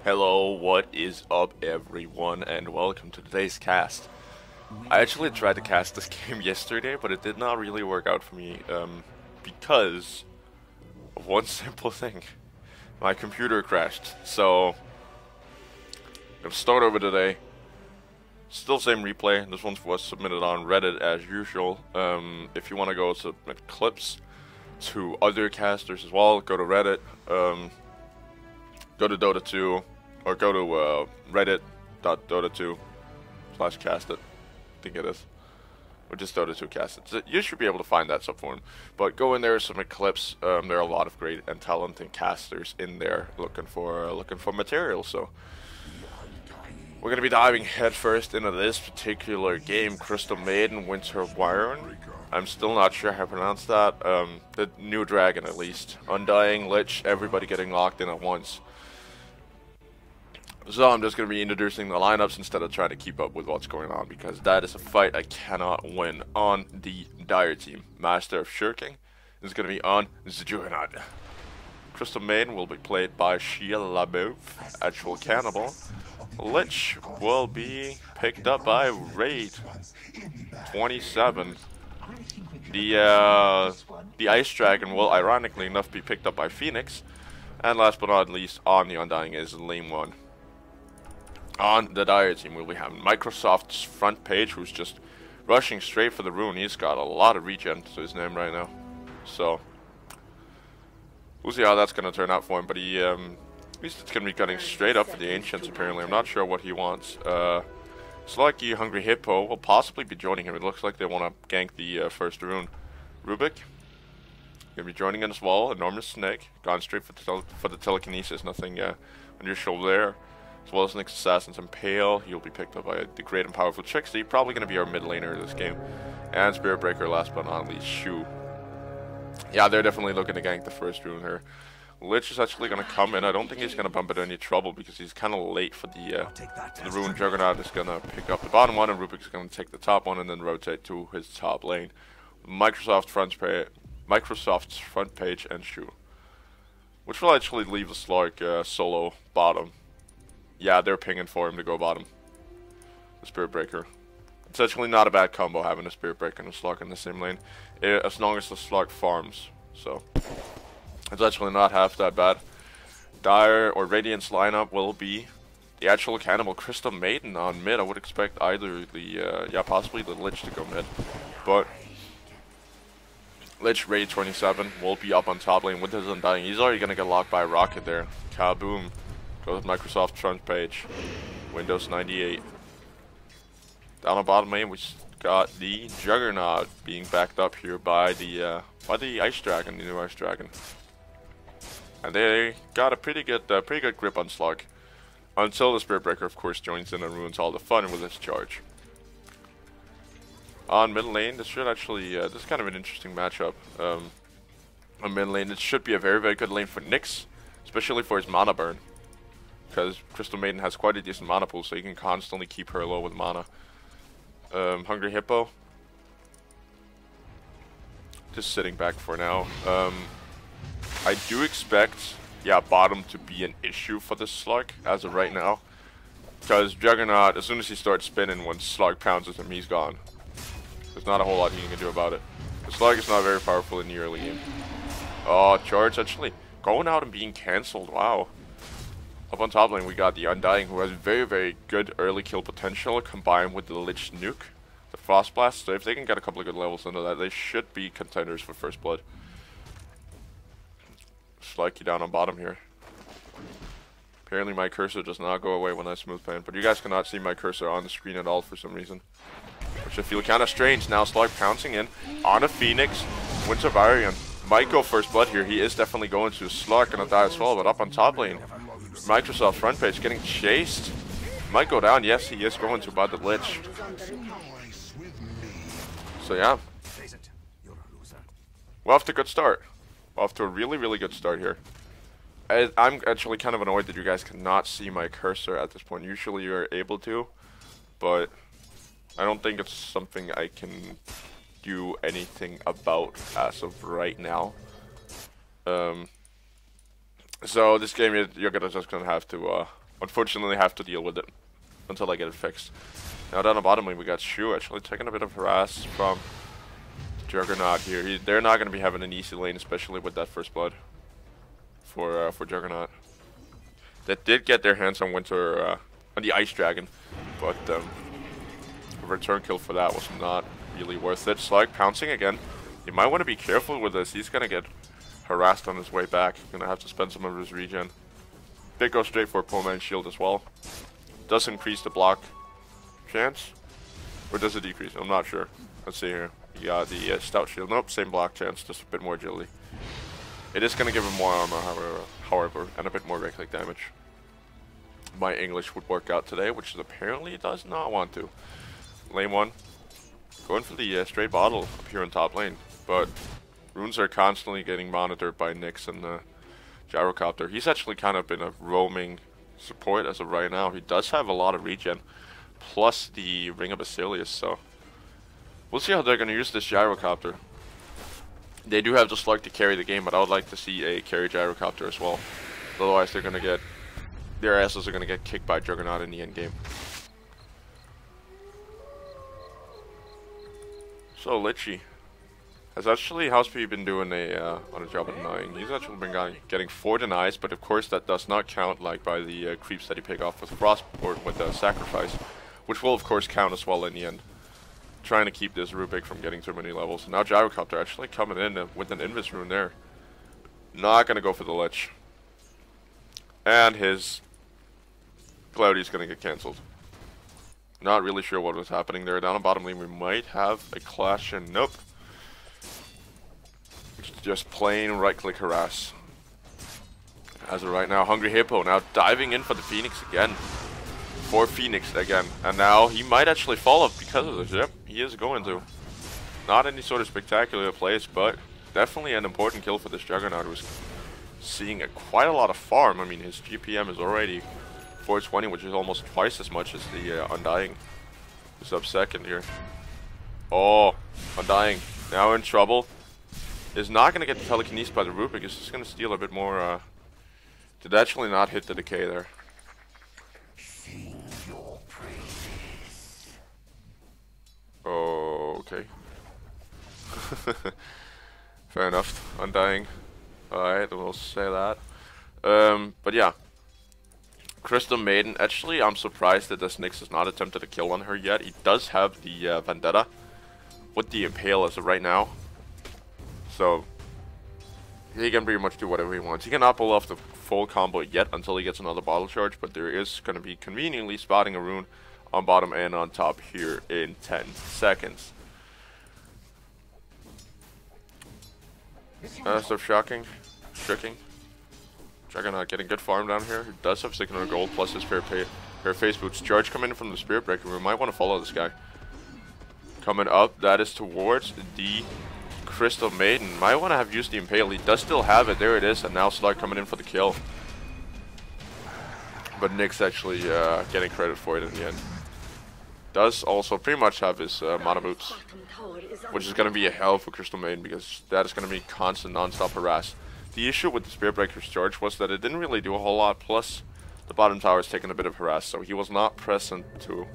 Hello, what is up everyone, and welcome to today's cast. I actually tried to cast this game yesterday, but it did not really work out for me, because of one simple thing. My computer crashed, so I'm gonna start over today. Still same replay, this one was submitted on Reddit as usual. If you want to go submit clips to other casters as well, go to Reddit, go to Dota 2, or go to reddit.dota2/casted, I think it is, or just Dota 2 casted. So you should be able to find that subforum. But go in there, submit clips. There are a lot of great and talented casters in there looking for material. So we're gonna be diving headfirst into this particular game, Crystal Maiden Winter Wyvern. I'm still not sure how to pronounce that. The new dragon, at least. Undying, Lich, everybody getting locked in at once. So I'm just going to be introducing the lineups instead of trying to keep up with what's going on, because that is a fight I cannot win. On the Dire team, Master of Shirking is going to be on Zjuggernaut. Crystal Maiden will be played by Shia Actual Cannibal. Lich will be picked up by Raid 27. The Ice Dragon will ironically enough be picked up by Phoenix. And last but not least, on the Undying is Lame One. On the Dire team, we'll be having Microsoft's front page, who's just rushing straight for the rune. He's got a lot of regen to his name right now, so we'll see how that's going to turn out for him. But he's going to be cutting straight up for the Ancients, apparently. I'm not sure what he wants. Slucky Hungry Hippo will possibly be joining him. It looks like they want to gank the first rune. Rubik going to be joining in as well. Enormous Snake, gone straight for the telekinesis. Nothing unusual there. As well as Nyx Assassin's Impale, he'll be picked up by the great and powerful Trixie, probably going to be our mid laner this game. And Spirit Breaker, last but not least, Shu. Yeah, they're definitely looking to gank the first rune here. Lich is actually going to come in. I don't think he's going to bump into any trouble because he's kind of late for the rune. Juggernaut is going to pick up the bottom one, and Rubik's going to take the top one and then rotate to his top lane. Microsoft's front page and Shu, which will actually leave the Slark solo bottom. Yeah, they're pinging for him to go bottom. The Spirit Breaker. It's actually not a bad combo having a Spirit Breaker and a Slark in the same lane, as long as the Slark farms. So it's actually not half that bad. Dire or Radiant's lineup will be the actual Cannibal Crystal Maiden on mid. I would expect either the possibly the Lich to go mid, but Lich Raid 27 will be up on top lane with his Undying. He's already gonna get locked by a rocket there. Kaboom. Go with Microsoft front page. Windows 98. Down on bottom lane, we got the Juggernaut being backed up here by the Ice Dragon, the new Ice Dragon. And they got a pretty good grip on Slug. Until the Spirit Breaker, of course, joins in and ruins all the fun with his charge. On mid lane, this should actually this is kind of an interesting matchup. On mid lane, it should be a very good lane for Nyx, especially for his mana burn, because Crystal Maiden has quite a decent mana pool, so you can constantly keep her low with mana. Hungry Hippo, just sitting back for now. I do expect, bottom to be an issue for this Slug as of right now, because Juggernaut, as soon as he starts spinning, when Slug pounds him, he's gone. There's not a whole lot he can do about it. The Slug is not very powerful in the early game. Oh, charge actually going out and being cancelled. Wow. Up on top lane, we got the Undying, who has very good early kill potential, combined with the Lich Nuke, the Frost Blast. So if they can get a couple of good levels into that, they should be contenders for first blood. Slikey down on bottom here. Apparently my cursor does not go away when I smooth pan, but you guys cannot see my cursor on the screen at all for some reason, which I feel kind of strange. Now Slug pouncing in on a Phoenix. Winter Wyvern might go first blood here. He is definitely going to. Slug gonna die as well, but up on top lane, Microsoft front page getting chased. Might go down. Yes, he is going to by the Lich. So yeah, we're off to a good start. We're off to a really good start here. I'm actually kind of annoyed that you guys cannot see my cursor at this point. Usually you're able to, but I don't think it's something I can do anything about as of right now. So this game, you're just gonna have to, unfortunately, have to deal with it until I get it fixed. Now down the bottom lane, we got Shu actually taking a bit of harass from Juggernaut here. They're not gonna be having an easy lane, especially with that first blood for Juggernaut. That did get their hands on Winter, on the Ice Dragon, but a return kill for that was not really worth it. Slug pouncing again. You might want to be careful with this. He's gonna get harassed on his way back. Gonna have to spend some of his regen. Big go straight for a poor man's shield as well. Does increase the block chance, or does it decrease? I'm not sure. Let's see here. You got the stout shield. Nope, same block chance, just a bit more agility. It is gonna give him more armor, however, and a bit more right click damage. My English would work out today, which apparently does not want to. Lane 1, going for the straight bottle up here on top lane, but runes are constantly getting monitored by Nyx and the Gyrocopter. He's actually kind of been a roaming support as of right now. He does have a lot of regen, plus the Ring of Basilius, so we'll see how they're going to use this Gyrocopter. They do have the Slug to carry the game, but I would like to see a carry Gyrocopter as well. Otherwise, they're going to get, their asses are going to get kicked by Juggernaut in the end game. So Lichy has actually, Housepy been doing on a job of denying. He's actually been getting 4 denies, but of course that does not count like by the creeps that he pick off with Frost or with the Sacrifice, which will of course count as well in the end. Trying to keep this Rubik from getting too many levels. Now Gyrocopter actually coming in with an Invis rune there. Not gonna go for the Lich. And his Cloudy's gonna get cancelled. Not really sure what was happening there. Down the bottom lane we might have a clash, and nope. Just plain right click harass. As of right now, Hungry Hippo now diving in for the Phoenix again. For Phoenix again. And now he might actually fall off because of this. Yep, he is going to. Not any sort of spectacular plays, but definitely an important kill for this Juggernaut, who's seeing quite a lot of farm. I mean, his GPM is already 420, which is almost twice as much as the Undying. Who's up second here. Oh, Undying now in trouble. Is not going to get telekinesis by the Rubik. It's just going to steal a bit more. Did actually not hit the decay there. Oh, okay. Fair enough. Undying. Alright, we'll say that. But yeah. Crystal Maiden. Actually, I'm surprised that this Nyx has not attempted a kill on her yet. He does have the Vendetta with the Impale as of right now. So, he can pretty much do whatever he wants. He cannot pull off the full combo yet until he gets another bottle charge, but there is going to be conveniently spotting a rune on bottom and on top here in 10 seconds. So shocking. Juggernaut getting good farm down here. He does have 600 gold plus his pair face boots. Charge coming in from the Spirit Breaker. We might want to follow this guy. Coming up, that is towards the Crystal Maiden. Might want to have used the Impale. He does still have it. There it is. And now Slug coming in for the kill. But Nyx actually getting credit for it in the end. Does also pretty much have his mana boots, which is going to be a hell for Crystal Maiden because that is going to be constant non-stop harass. The issue with the Spirit Breaker's charge was that it didn't really do a whole lot, plus the bottom tower is taking a bit of harass, so he was not present to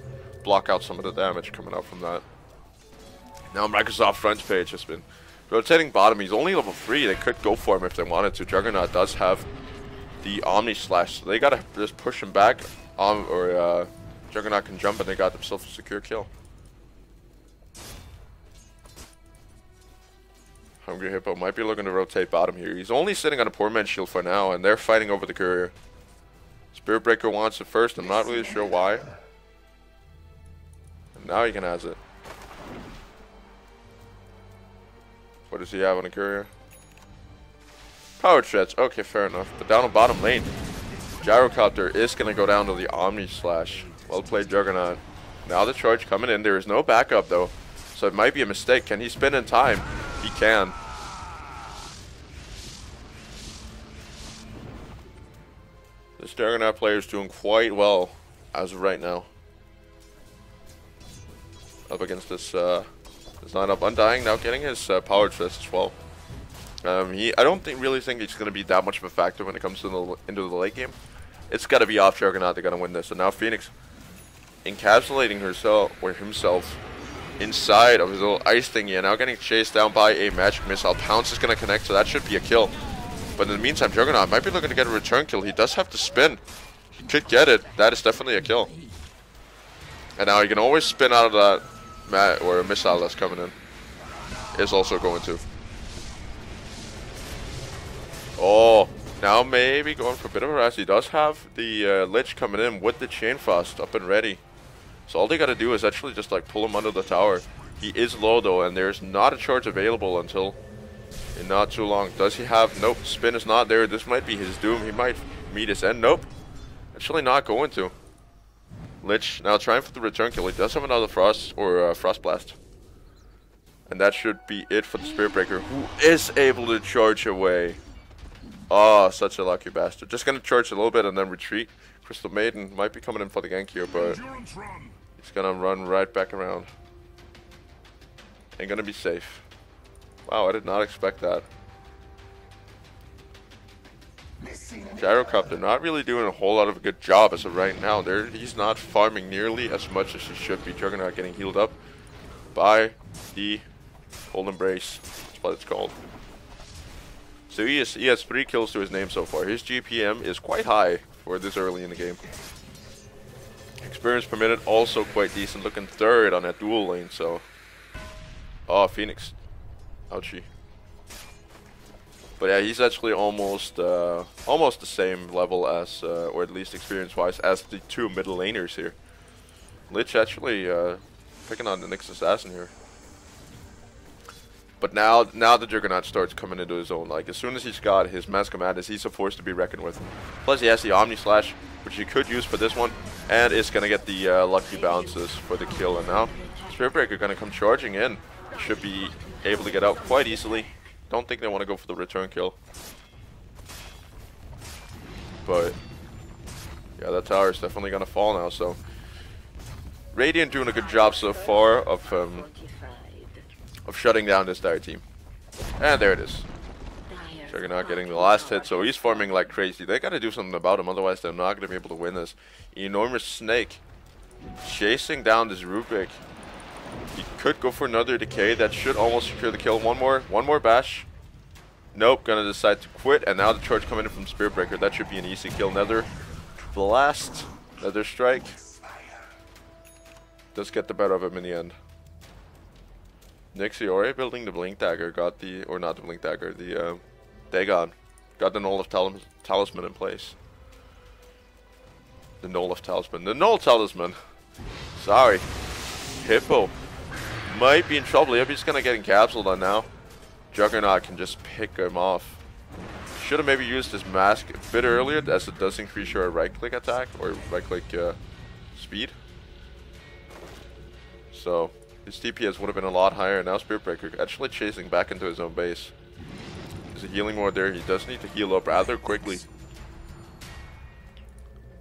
block out some of the damage coming out from that. Now Microsoft front page has been rotating bottom. He's only level 3. They could go for him if they wanted to. Juggernaut does have the Omni Slash, so they gotta just push him back, Juggernaut can jump and they got themselves a secure kill. Hungry Hippo might be looking to rotate bottom here. He's only sitting on a poor man's shield for now, and they're fighting over the courier. Spirit Breaker wants it first. I'm not really sure why. And now he can has it. What does he have on a courier? Power Treads. Okay, fair enough. But down the bottom lane, Gyrocopter is going to go down to the Omni Slash. Well played, Juggernaut. Now the charge coming in. There is no backup, though. So it might be a mistake. Can he spin in time? He can. This Juggernaut player is doing quite well as of right now. Up against this lineup. Undying now getting his power twist as well. I don't really think he's gonna be that much of a factor when it comes to into the late game. It's gotta be off Juggernaut they're gonna win this. And now Phoenix encapsulating himself inside of his little ice thingy, and now getting chased down by a magic missile. Pounce is gonna connect, so that should be a kill. But in the meantime, Juggernaut might be looking to get a return kill. He does have to spin. He could get it. That is definitely a kill. And now he can always spin out of that or a missile that's coming in. Is also going to. Oh, now maybe going for a bit of a rise. He does have the Lich coming in with the Chain Frost up and ready. So all they gotta do is actually just like pull him under the tower. He is low though, and there's not a charge available until in not too long. Does he have? Nope, spin is not there. This might be his doom. He might meet his end. Nope, actually not going to. Lich now trying for the return kill. He does have another Frost or Frost Blast. And that should be it for the Spirit Breaker, who is able to charge away. Oh, such a lucky bastard. Just gonna charge a little bit and then retreat. Crystal Maiden might be coming in for the gank here, but he's gonna run right back around. Ain't gonna be safe. Wow, I did not expect that. Gyrocopter not really doing a whole lot of a good job as of right now. He's not farming nearly as much as he should be. Juggernaut getting healed up by the Cold Embrace. That's what it's called. So he has 3 kills to his name so far. His GPM is quite high for this early in the game. Experience per minute also quite decent, looking third on that dual lane. So, oh, Phoenix, ouchie. But yeah, he's actually almost the same level as, or at least experience-wise, as the 2 middle laners here. Lich actually picking on the Nyx Assassin here. But now the Juggernaut starts coming into his own. Like, as soon as he's got his Mask of Madness, he's a force to be reckoned with. Plus, he has the Omni Slash, which he could use for this one, and is going to get the lucky bounces for the kill. And now, Spirit Breaker going to come charging in. Should be able to get out quite easily. Don't think they want to go for the return kill. But, yeah, that tower is definitely going to fall now, so. Radiant doing a good job so far of shutting down this dire team. And there it is. Juggernaut getting the last hit, so he's farming like crazy. They gotta do something about him, otherwise they're not gonna be able to win this. Enormous Snake chasing down this Rubik. He could go for another decay. That should almost secure the kill. One more bash. Nope, gonna decide to quit, and now the charge coming in from Spirit Breaker. That should be an easy kill. Another blast, another strike. Does get the better of him in the end. Nixiore building the Blink Dagger got the, or not the Blink Dagger, the Dagon. Got the Knoll of Talisman in place. The Knoll of Talisman. The Knoll Talisman. Sorry. Hippo might be in trouble. Yep, he's gonna get encapsulated on now. Juggernaut can just pick him off. Should have maybe used his mask a bit earlier, as it does increase your right click attack, or right click speed. So his DPS would have been a lot higher. Now Spirit Breaker actually chasing back into his own base. There's a healing ward there. He does need to heal up rather quickly.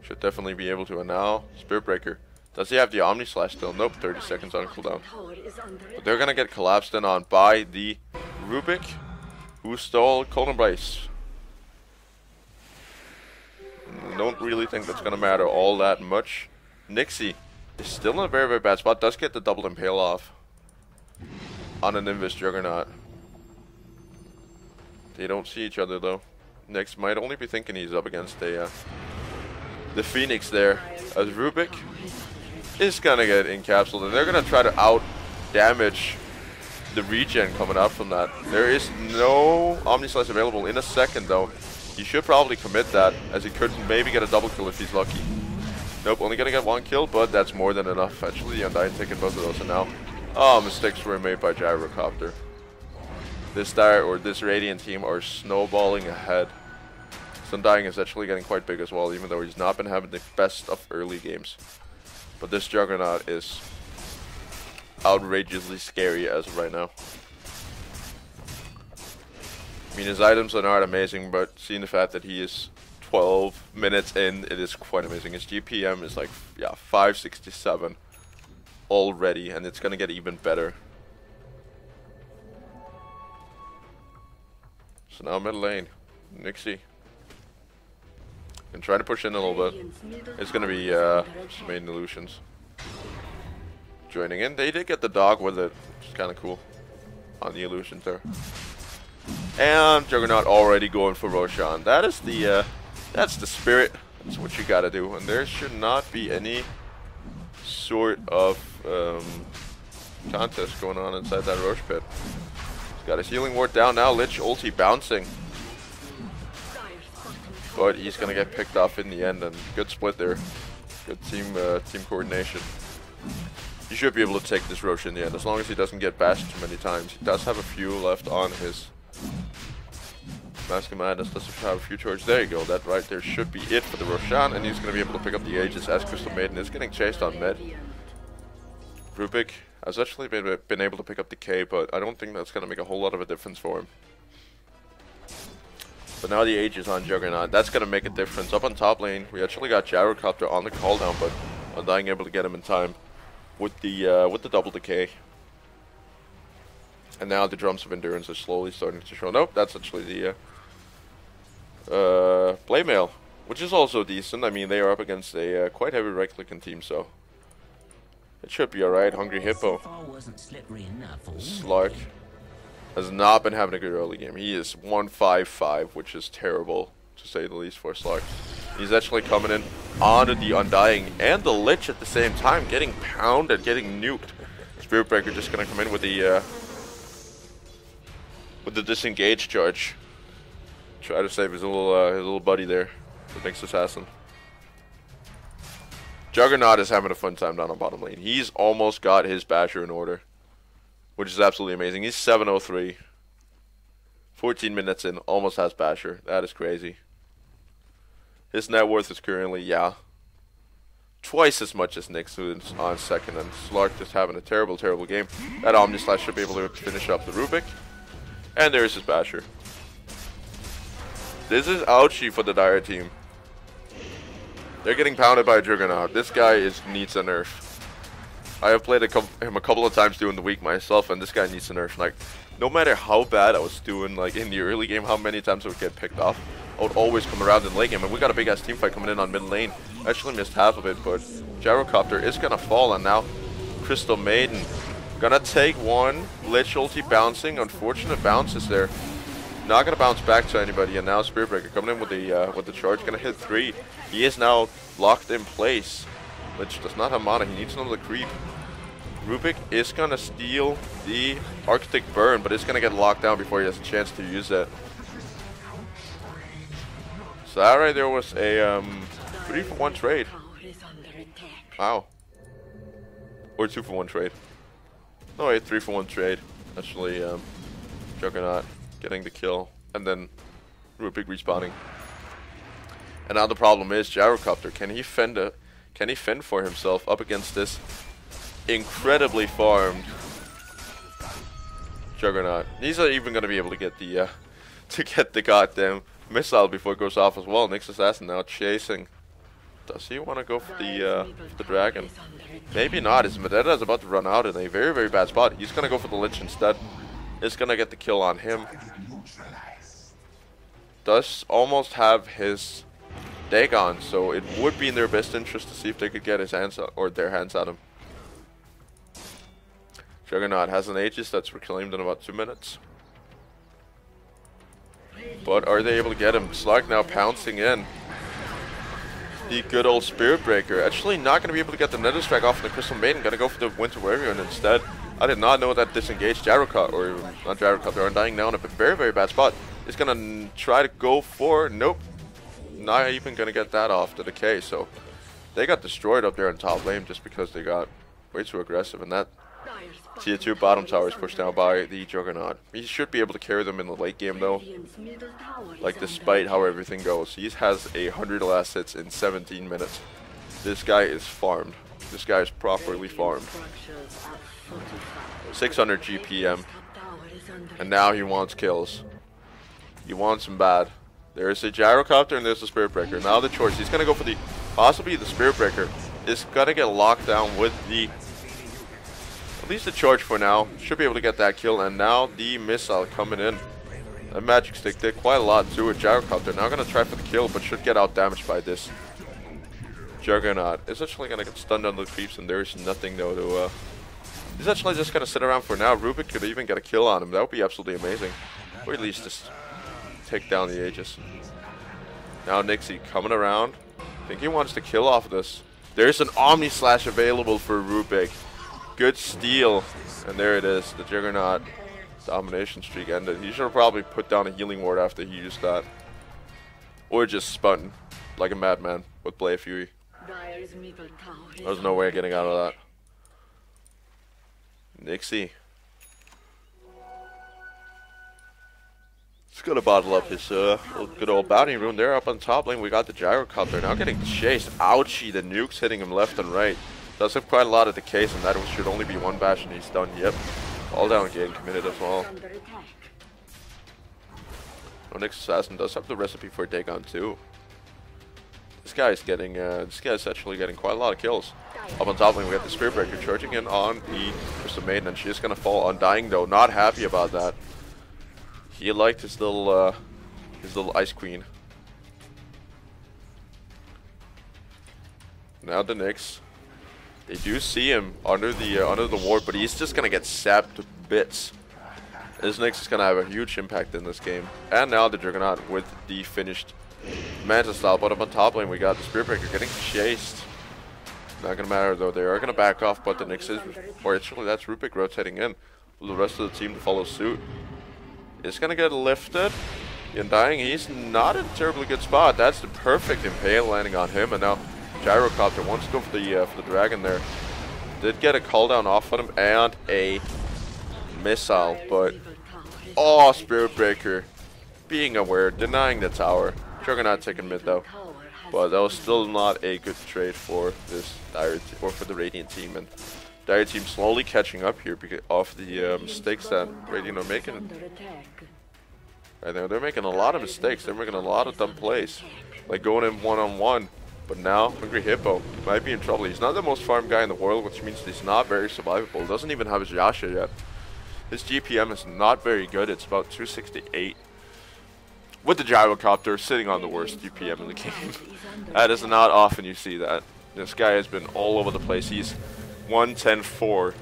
Should definitely be able to. And now Spirit Breaker. Does he have the Omni Slash still? Nope, 30 seconds on cooldown. But they're gonna get collapsed in on by the Rubik, who stole Cold Embrace. Don't really think that's gonna matter all that much. Nixie is still in a very, very bad spot. Does get the double impale off on an Invis Juggernaut. They don't see each other though. Nyx might only be thinking he's up against a the Phoenix there, as Rubik is gonna get encapsulated, and they're gonna try to out damage the regen coming out from that. There is no Omni Slice available in a second though. He should probably commit that, as he could maybe get a double kill if he's lucky. Nope, only gonna get 1 kill, but that's more than enough. Actually, the Undying taking both of those, and now, oh, mistakes were made by Gyrocopter. This dire, or this Radiant team are snowballing ahead. Undying is actually getting quite big as well, even though he's not been having the best of early games. But this Juggernaut is outrageously scary as of right now. I mean, his items are not amazing, but seeing the fact that he is 12 minutes in, it is quite amazing. His GPM is like, yeah, 567 already, and it's gonna get even better. So now mid lane, Nixie. And try to push in a little bit. It's gonna be main illusions. Joining in. They did get the dog with it, which is kind of cool. On the illusions there. And Juggernaut already going for Roshan. That is the that's the spirit. That's what you gotta do. And there should not be any sort of contest going on inside that Roche pit. He's got his healing ward down now. Lich ulti bouncing. But he's gonna get picked off in the end, and good split there. Good team coordination. You should be able to take this Roche in the end, as long as he doesn't get bashed too many times. He does have a few left on his Mask of Madness. Does have a few charges. There you go. That right there should be it for the Roshan, and he's gonna be able to pick up the Aegis as Crystal Maiden is getting chased on mid. Rubik has actually been able to pick up the K, but I don't think that's gonna make a whole lot of a difference for him. But now the Aegis on Juggernaut, that's gonna make a difference. Up on top lane, we actually got Gyrocopter on the call down, but Undying able to get him in time with the double decay. And now the drums of endurance are slowly starting to show. Nope, that's actually the Playmail, which is also decent. I mean, they are up against a quite heavy right-clicking team, so it should be alright. Hungry Hippo. Slark has not been having a good early game. He is 1-5-5, which is terrible, to say the least, for Slark. He's actually coming in onto the Undying and the Lich at the same time, getting pounded, getting nuked. Spirit Breaker just gonna come in with the disengage charge. Try to save his little buddy there, the next assassin. Juggernaut is having a fun time down on bottom lane. He's almost got his Basher in order, which is absolutely amazing. He's 703. 14 minutes in, almost has Basher. That is crazy. His net worth is currently, twice as much as Nick's, who's on second, and Slark just having a terrible, terrible game. That Omnislash should be able to finish up the Rubik. And there's his Basher. This is ouchy for the Dire team. They're getting pounded by a Juggernaut. This guy needs a nerf. I have played him a couple of times during the week myself, and this guy needs a nerf. Like, no matter how bad I was doing, like in the early game, how many times I would get picked off, I would always come around in late game. And we got a big ass team fight coming in on mid lane. I actually missed half of it, but Gyrocopter is gonna fall, and now Crystal Maiden gonna take one. Lich ulti bouncing. Unfortunate bounces there. Not gonna bounce back to anybody, and now Spirit Breaker coming in with the charge, gonna hit 3. He is now locked in place. Lich does not have mana. He needs another creep. Rubik is gonna steal the Arctic Burn, but it's gonna get locked down before he has a chance to use it. So that right there was a 3-for-1 trade. Wow. Or 2-for-1 trade. No, a 3-for-1 trade. Actually, Juggernaut getting the kill, and then Rubik respawning. And now the problem is Gyrocopter. Can he fend for himself up against this incredibly farmed Juggernaut? He's not even gonna be able to get the goddamn missile before it goes off as well. Nyx Assassin now chasing. Does he want to go for the dragon? Maybe not. His Medetta is about to run out in a very, very bad spot. He's gonna go for the Lich instead. Is gonna get the kill on him. Does almost have his Dagon, so it would be in their best interest to see if they could get his hands or their hands on him. Juggernaut has an Aegis that's reclaimed in about 2 minutes. But are they able to get him? Slark now pouncing in. The good old Spirit Breaker. Actually not going to be able to get the Nether Strike off the Crystal Maiden. Going to go for the Winter Warrior instead. I did not know that disengaged Gyrocopter, or not Gyrocopter, they're Undying now in a very, very bad spot. It's going to try to go for, nope. Not even going to get that off the decay, so they got destroyed up there in top lane just because they got way too aggressive, and that tier 2 bottom tower is pushed down by the Juggernaut. He should be able to carry them in the late game though, like despite how everything goes. He has 100 last hits in 17 minutes. This guy is farmed. This guy is properly farmed. 600 GPM, and now he wants kills. He wants them bad. There's a Gyrocopter and there's the Spirit Breaker. Now the choice. He's gonna go for the possibly the Spirit Breaker. Is gonna get locked down with the at least the charge for now. Should be able to get that kill, and now the missile coming in. That magic stick did quite a lot to it. Gyrocopter now gonna try for the kill, but should get out damaged by this. Juggernaut is actually gonna get stunned on the creeps, and there's nothing though to he's actually just gonna sit around for now. Rubik could even get a kill on him. That would be absolutely amazing. Or at least just take down the Aegis. Now Nixie coming around. I think he wants to kill off this. There's an Omni Slash available for Rubik. Good steal. And there it is. The Juggernaut domination streak ended. He should have probably put down a healing ward after he used that. Or just spun like a madman with Blade Fury. There's no way of getting out of that. Nixie. He's gonna bottle up his good old bounty rune there up on top lane. We got the Gyrocopter now getting chased. Ouchie, the nukes hitting him left and right. Does have quite a lot of decays, and that should only be one bash and he's done. Yep. All down game committed as well. Onyx Assassin does have the recipe for a Dagon too. This guy's getting actually getting quite a lot of kills. Up on top lane we got the Spirit Breaker charging in on the Crystal Maiden, and she's gonna fall undying though. Not happy about that. He liked his little Ice Queen. Now the Nyx. They do see him under the ward, but he's just gonna get sapped to bits. This Nyx is gonna have a huge impact in this game. And now the Juggernaut with the finished Manta style. But up on top lane we got the Spirit Breaker getting chased. Not gonna matter though, they are gonna back off, but the Nyx is, or actually that's Rubik rotating in. For the rest of the team to follow suit. It's gonna get lifted. The Undying, he's not in a terribly good spot. That's the perfect impale landing on him, and now Gyrocopter wants to go for the dragon there. Did get a call down off on him and a missile, but oh, Spirit Breaker being aware, denying the tower. Juggernaut taking mid though, but that was still not a good trade for this Dire or for the Radiant team, and Dire team slowly catching up here because of the mistakes that Radiant are making. Right now, they're making a lot of mistakes. They're making a lot of dumb plays, like going in one-on-one. But now, Hungry Hippo might be in trouble. He's not the most farm guy in the world, which means he's not very survivable. Doesn't even have his Yasha yet. His GPM is not very good. It's about 268. With the Gyrocopter sitting on the worst GPM in the game. That is not often you see that. This guy has been all over the place. He's 110-4.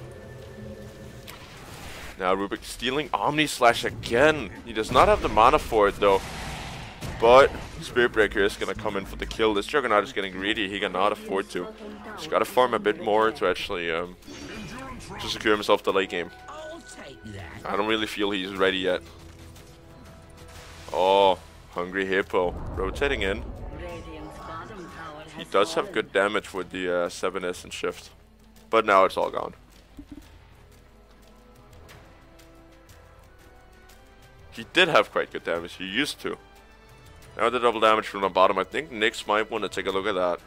Now Rubik stealing Omni Slash again. He does not have the mana for it though. But Spirit Breaker is going to come in for the kill. This Juggernaut is getting greedy. He cannot afford to. He's got to farm a bit more to actually to secure himself the late game. I don't really feel he's ready yet. Oh, Hungry Hippo rotating in. He does have good damage with the 7S and shift. But now it's all gone. He did have quite good damage. He used to. Now the double damage from the bottom. I think Nyx might want to take a look at that.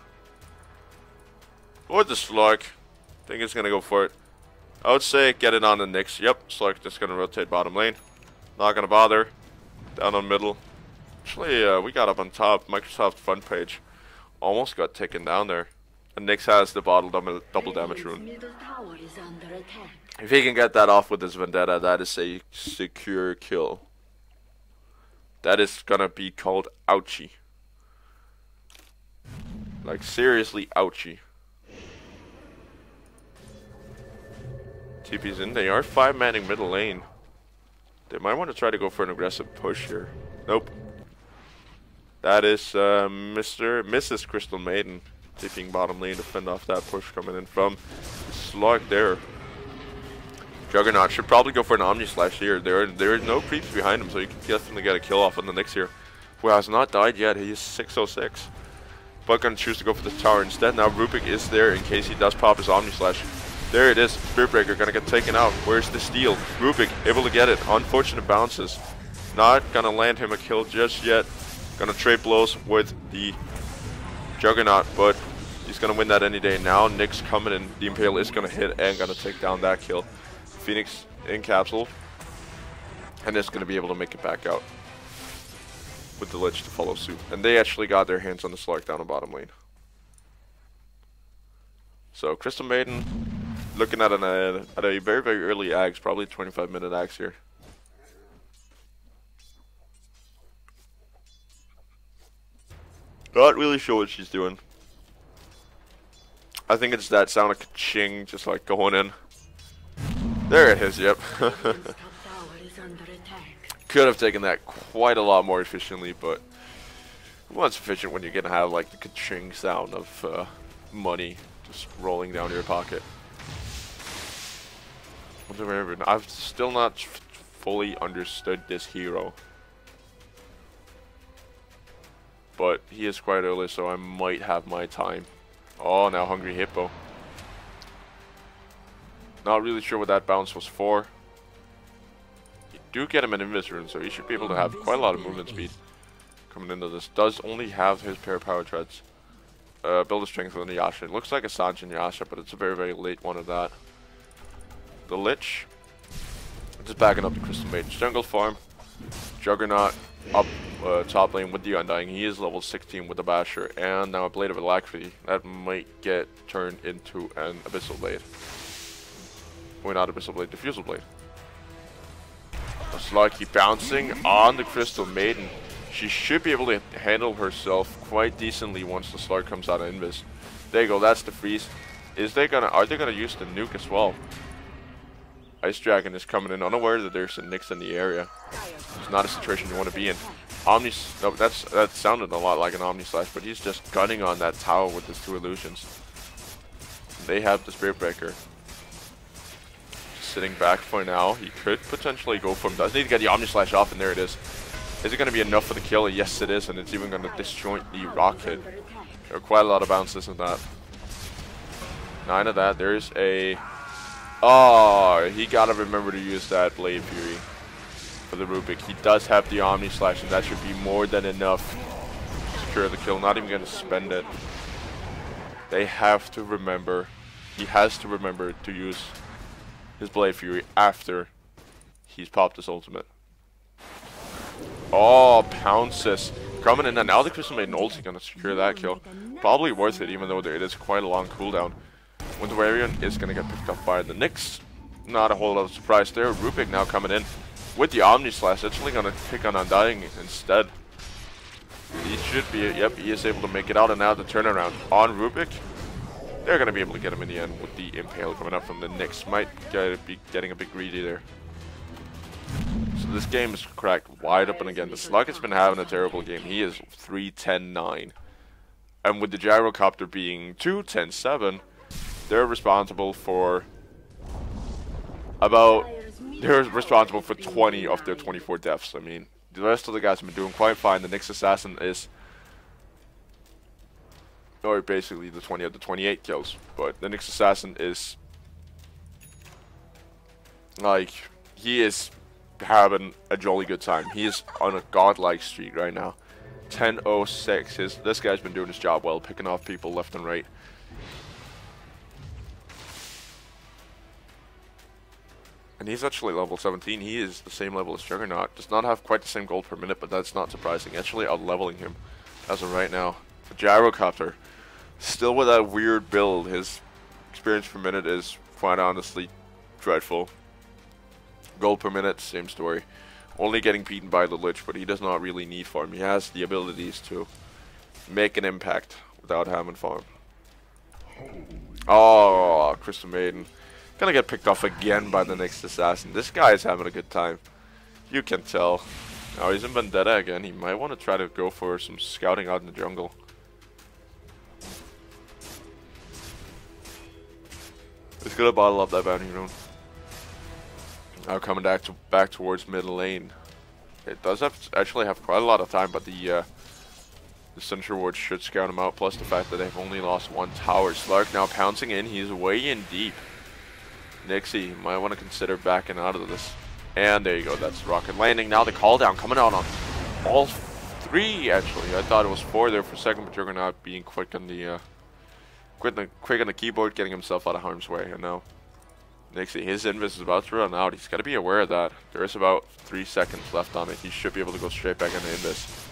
Or the Slug. I think he's going to go for it. I would say get it on the Nyx. Yep, Slug just going to rotate bottom lane. Not going to bother. Down on middle. Actually, we got up on top. Microsoft front page. Almost got taken down there. And Nyx has the bottle double damage rune. If he can get that off with his Vendetta, that is a secure kill. That is gonna be called ouchie. Like seriously ouchie. TP's in. They are 5-manning middle lane. They might want to try to go for an aggressive push here. Nope. That is Mrs. Crystal Maiden taking bottom lane to fend off that push coming in from Slug there. Juggernaut should probably go for an Omni Slash here. There are no creeps behind him, so you can definitely get a kill off on the Nyx here, who has not died yet. He's 606. But gonna choose to go for the tower instead. Now Rubik is there in case he does pop his Omni Slash. There it is. Spirit Breaker gonna get taken out. Where's the steal? Rubik able to get it. Unfortunate bounces. Not gonna land him a kill just yet. Gonna trade blows with the Juggernaut, but he's gonna win that any day now. Nyx coming in. The Impale is gonna hit and gonna take down that kill. Phoenix in capsule, and it's going to be able to make it back out with the Lich to follow suit. And they actually got their hands on the Slark down the bottom lane. So Crystal Maiden looking at a very, very early axe, probably 25-minute axe here. Not really sure what she's doing. I think it's that sound of ka-ching just like going in. There it is, yep. Could have taken that quite a lot more efficiently, but it wasn't sufficient when you're gonna have like the ka-ching sound of money just rolling down your pocket. I've still not fully understood this hero. But he is quite early, so I might have my time. Oh, now Hungry Hippo. Not really sure what that bounce was for. You do get him an Invis rune, so he should be able to have quite a lot of movement speed coming into this. Does only have his pair of power treads. Build a strength with an Yasha. It looks like a Sanjin Yasha, but it's a very, very late one of that. The Lich. Just backing up the Crystal Maiden's jungle farm. Juggernaut up top lane with the Undying. He is level 16 with the Basher. And now a Blade of Alacrity. That might get turned into an Abyssal Blade. Well, not Abyssal Blade, Diffusal Blade. Slug bouncing on the Crystal Maiden. She should be able to handle herself quite decently once the Slug comes out of Invis. There you go, that's the freeze. Are they gonna use the nuke as well? Ice Dragon is coming in unaware that there's a Nyx in the area. It's not a situation you want to be in. No, that sounded a lot like an Omni Slash, but he's just gunning on that tower with his two illusions. They have the Spirit Breaker. Just sitting back for now. He could potentially go for him. Does need to get the Omni Slash off, and there it is. Is it going to be enough for the kill? Yes, it is, and it's even going to disjoint the rocket. There are quite a lot of bounces in that. 9 of that. There's a... Oh, he got to remember to use that Blade Fury for the Rubik. He does have the Omni Slash, and that should be more than enough to secure the kill. Not even going to spend it. They have to remember. He has to remember to use his Blade Fury after he's popped his ultimate. Oh, Pounces coming in, and now the Crystal Maiden ulti going to secure that kill. Probably worth it, even though it is quite a long cooldown. Windwarian is going to get picked up by the Nyx. Not a whole lot of surprise there. Rubik now coming in with the Omni Slash. Actually going to pick on Undying instead. He should be, yep, he is able to make it out, and now the turnaround on Rubik. They're going to be able to get him in the end with the Impale coming up from the Nyx. Might be getting a bit greedy there. So this game is cracked wide open again. The Slug has been having a terrible game. He is 3-10-9. And with the Gyrocopter being 2-10-7, they're responsible for 20 of their 24 deaths. I mean, the rest of the guys have been doing quite fine. The Nyx Assassin is, or basically the 20 of the 28 kills. But the Nyx Assassin is, like, he is having a jolly good time. He is on a godlike streak right now. 10-06. This guy's been doing his job well, picking off people left and right. And he's actually level 17. He is the same level as Juggernaut. Does not have quite the same gold per minute, but that's not surprising. Actually out-leveling him as of right now. The Gyrocopter, still with that weird build. His experience per minute is quite honestly dreadful. Gold per minute, same story. Only getting beaten by the Lich, but he does not really need farm. He has the abilities to make an impact without having farm. Oh, Crystal Maiden. Gonna get picked off again by the Nyx Assassin. This guy is having a good time. You can tell. Now he's in Vendetta again. He might want to try to go for some scouting out in the jungle. He's gonna bottle up that bounty rune. Now coming back towards mid lane. It does actually have quite a lot of time, but the Sentry Ward should scout him out. Plus the fact that they've only lost one tower. Slark now pouncing in. He's way in deep. Nixie might want to consider backing out of this. And there you go, that's rocket landing. Now the call down coming out on all 3 actually. I thought it was 4 there for a second, but Juggernaut being quick on the quick on the keyboard, getting himself out of harm's way. And now Nixie, his invis is about to run out. He's got to be aware of that. There is about 3 seconds left on it. He should be able to go straight back into invis.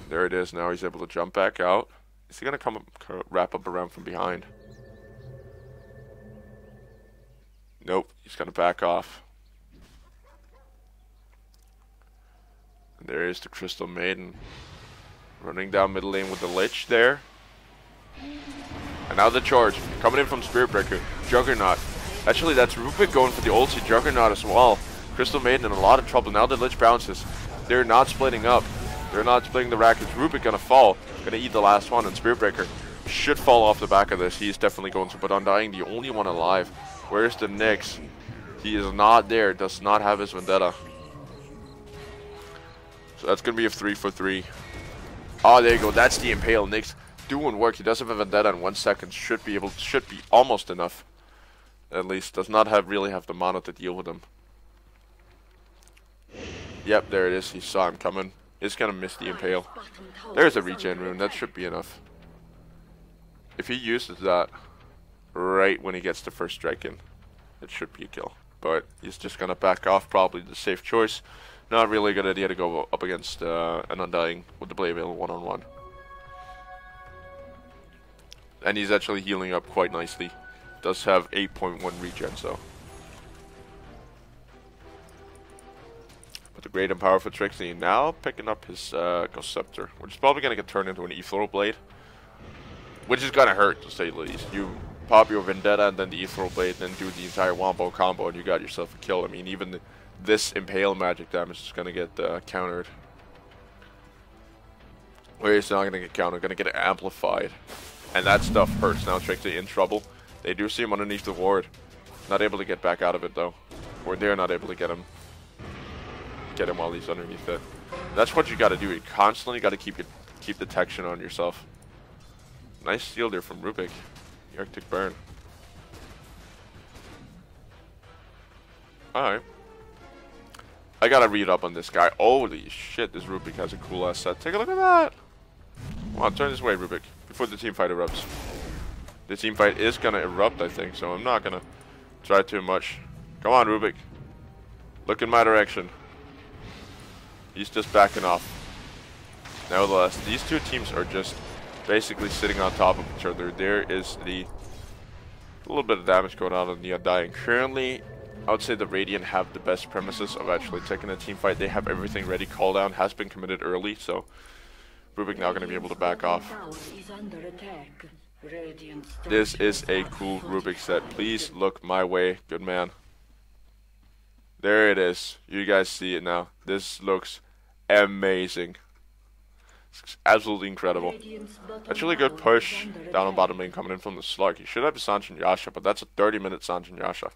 There it is. Now he's able to jump back out. Is he gonna wrap up around from behind? Nope, he's gonna back off. And there is the Crystal Maiden. Running down middle lane with the Lich there. And now the charge. Coming in from Spirit Breaker. Juggernaut. Actually, that's Rubik going for the ulti. Juggernaut as well. Crystal Maiden in a lot of trouble. Now the Lich bounces. They're not splitting up. They're not splitting the rackets. Rubik gonna fall. Gonna eat the last one. And Spirit Breaker should fall off the back of this. He's definitely going to. But Undying, the only one alive. Where's the Nyx? He is not there. Does not have his Vendetta. So that's gonna be a 3 for 3. Oh, there you go. That's the Impale. Nyx doing work. He does have a Vendetta in 1 second. Should be almost enough. At least does not really have the mana to deal with him. Yep, there it is. He saw him coming. He's gonna miss the Impale. There's a regen rune. That should be enough. If he uses that right when he gets the first strike in, it should be a kill. But he's just gonna back off. Probably the safe choice. Not really a good idea to go up against an Undying with the Blade Veil one-on-one. And he's actually healing up quite nicely. Does have 8.1 regen, so. But the great and powerful Trixie now picking up his Ghost Scepter, which is probably going to get turned into an Ethereal Blade. Which is going to hurt, to say the least. You pop your Vendetta and then the Ethereal Blade, then do the entire Wombo combo, and you got yourself a kill. I mean, even this Impale magic damage is going to get countered. Where it's not going to get countered, going to get amplified. And that stuff hurts. Now Trixie in trouble. They do see him underneath the ward. Not able to get back out of it though. Or they're not able to get him while he's underneath it. That's what you gotta do. You constantly gotta keep detection on yourself. Nice steal there from Rubik. The Arctic Burn. Alright. I gotta read up on this guy. Holy shit, this Rubik has a cool ass set. Take a look at that. Come on, turn this way, Rubik. Before the team fight erupts. The team fight is gonna erupt, I think, so I'm not gonna try too much. Come on, Rubik. Look in my direction. He's just backing off. Nevertheless, these two teams are just basically sitting on top of each other. There is a little bit of damage going on the Undying. Currently, I would say the Radiant have the best premises of actually taking a team fight. They have everything ready. Call down has been committed early, so Rubik now gonna be able to back off. This is a cool Rubik set. Please look my way, good man. There it is. You guys see it now. This looks amazing. It's absolutely incredible. Actually good push down on bottom lane coming in from the Slug. He should have a Sanjin Yasha, but that's a 30-minute Sanjin Yasha.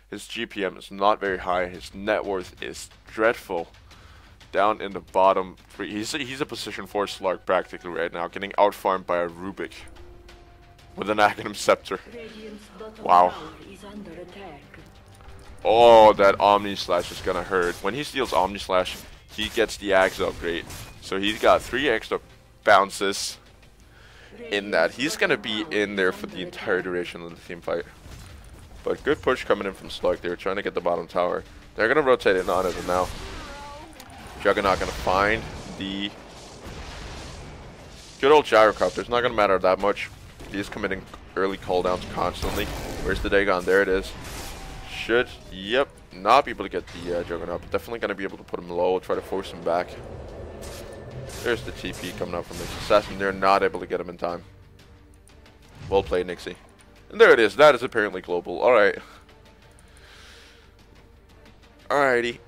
His GPM is not very high. His net worth is dreadful. Down in the bottom three. He's a position 4 Slug practically right now, getting outfarmed by a Rubik. With an Aghanim Scepter. Wow. Oh, that Omni Slash is gonna hurt. When he steals Omni Slash, he gets the Axe upgrade. So he's got 3 extra bounces in that. He's gonna be in there for the entire duration of the team fight. But good push coming in from Slug. They were trying to get the bottom tower. They're gonna rotate it on it now. Juggernaut gonna find the good old Gyrocopter. Not gonna matter that much. He's committing early cooldowns constantly. Where's the Dagon? There it is. Should, yep, not be able to get the Juggernaut, but definitely going to be able to put him low, try to force him back. There's the TP coming up from the Assassin. They're not able to get him in time. Well played, Nixie. And there it is. That is apparently global. Alright. Alrighty.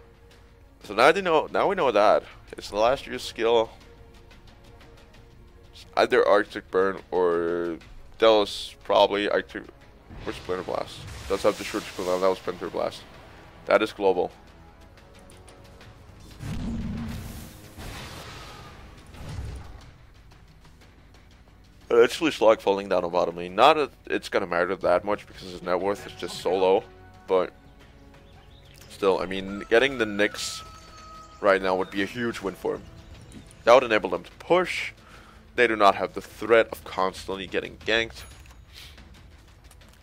So now we know that. It's the last year's skill. Either Arctic Burn or Delos, probably Arctic or Splinter Blast. Does have the short cooldown. That was Splinter Blast. That is global. Actually, Slug falling down on bottom lane. Not that it's gonna matter that much because his net worth is just so low, but still, I mean, getting the Nyx right now would be a huge win for him. That would enable them to push. They do not have the threat of constantly getting ganked.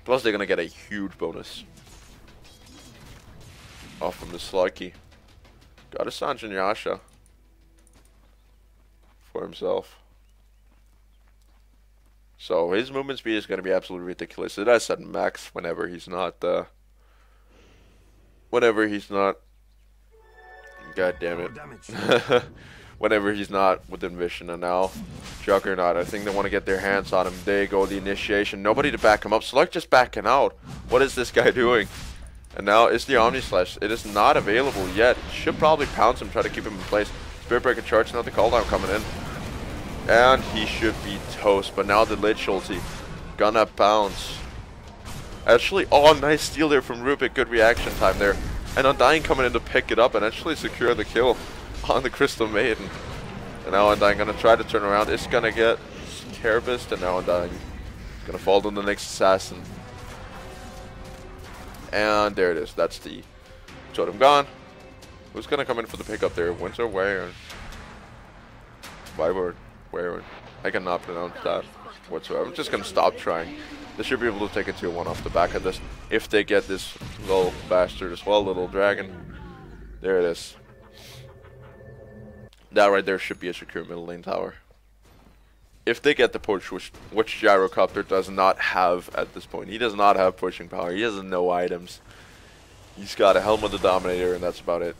Plus, they're gonna get a huge bonus off from the Sluggy. Got a Sanjin Yasha for himself. So his movement speed is gonna be absolutely ridiculous. It has at max whenever he's not. God damn it. whenever he's not within vision. And now Juggernaut, I think they want to get their hands on him. There you go, the initiation. Nobody to back him up. Slug just backing out. What is this guy doing? And now it's the Omni Slash. It is not available yet. Should probably pounce him, try to keep him in place. Spirit Breaker charge, now the cooldown coming in. And he should be toast. But now the Lich ulti gonna bounce. Actually, oh, nice steal there from Rubik. Good reaction time there. And Undying coming in to pick it up and actually secure the kill on the Crystal Maiden. And now Undying gonna try to turn around. It's gonna get Carapace, and now Undying gonna fall to the next assassin. And there it is. That's the totem gone. Who's gonna come in for the pickup there? Winter Ware. Wyward. Where? I cannot pronounce that whatsoever. I'm just gonna stop trying. They should be able to take a 2-1 off the back of this if they get this little bastard as well, little dragon. There it is. That right there should be a secure middle lane tower. If they get the push, which Gyrocopter does not have at this point. He does not have pushing power. He has no items. He's got a Helm of the Dominator, and that's about it.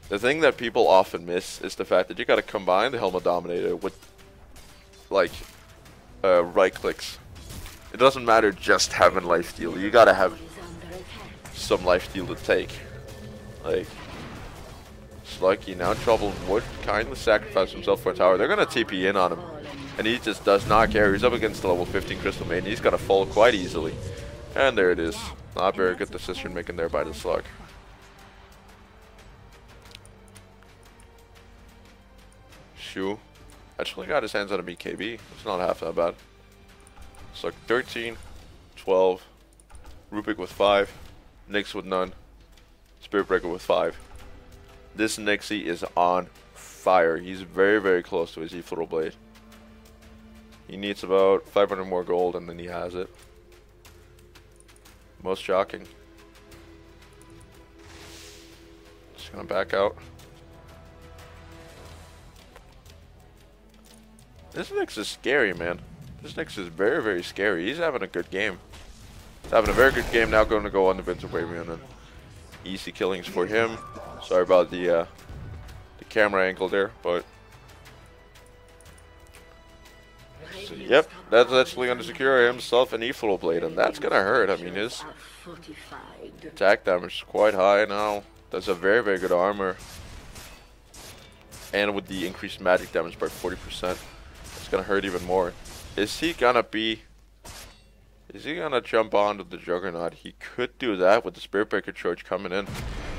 The thing that people often miss is the fact that you gotta combine the Helm of Dominator with, like, right clicks. It doesn't matter just having lifesteal. You gotta have some lifesteal to take. Like, Sluggy now in trouble. Would kindly sacrifice himself for a tower. They're gonna TP in on him. And he just does not care. He's up against the level 15 Crystal Maiden. He's gonna fall quite easily. And there it is. Not very good decision making there by the Slug. Shu actually got his hands on a BKB. It's not half that bad. Slug 13, 12, Rubik with 5, Nyx with none, Spirit Breaker with 5. This Nixie is on fire. He's very, very close to his Ethereal Blade. He needs about 500 more gold and then he has it. Most shocking. Just gonna back out. This Nyx is scary, man. This Nyx is very, very scary. He's having a good game. He's having a very good game now, going to go on the Vincent Wavian and easy killings for him. Sorry about the camera angle there, but so, yep, that's actually going to secure himself an Ethereal Blade, and that's going to hurt. I mean, his attack damage is quite high now. That's a very, very good armor, and with the increased magic damage by 40%, it's going to hurt even more. Is he gonna jump onto the Juggernaut? He could do that with the Spirit Breaker charge coming in.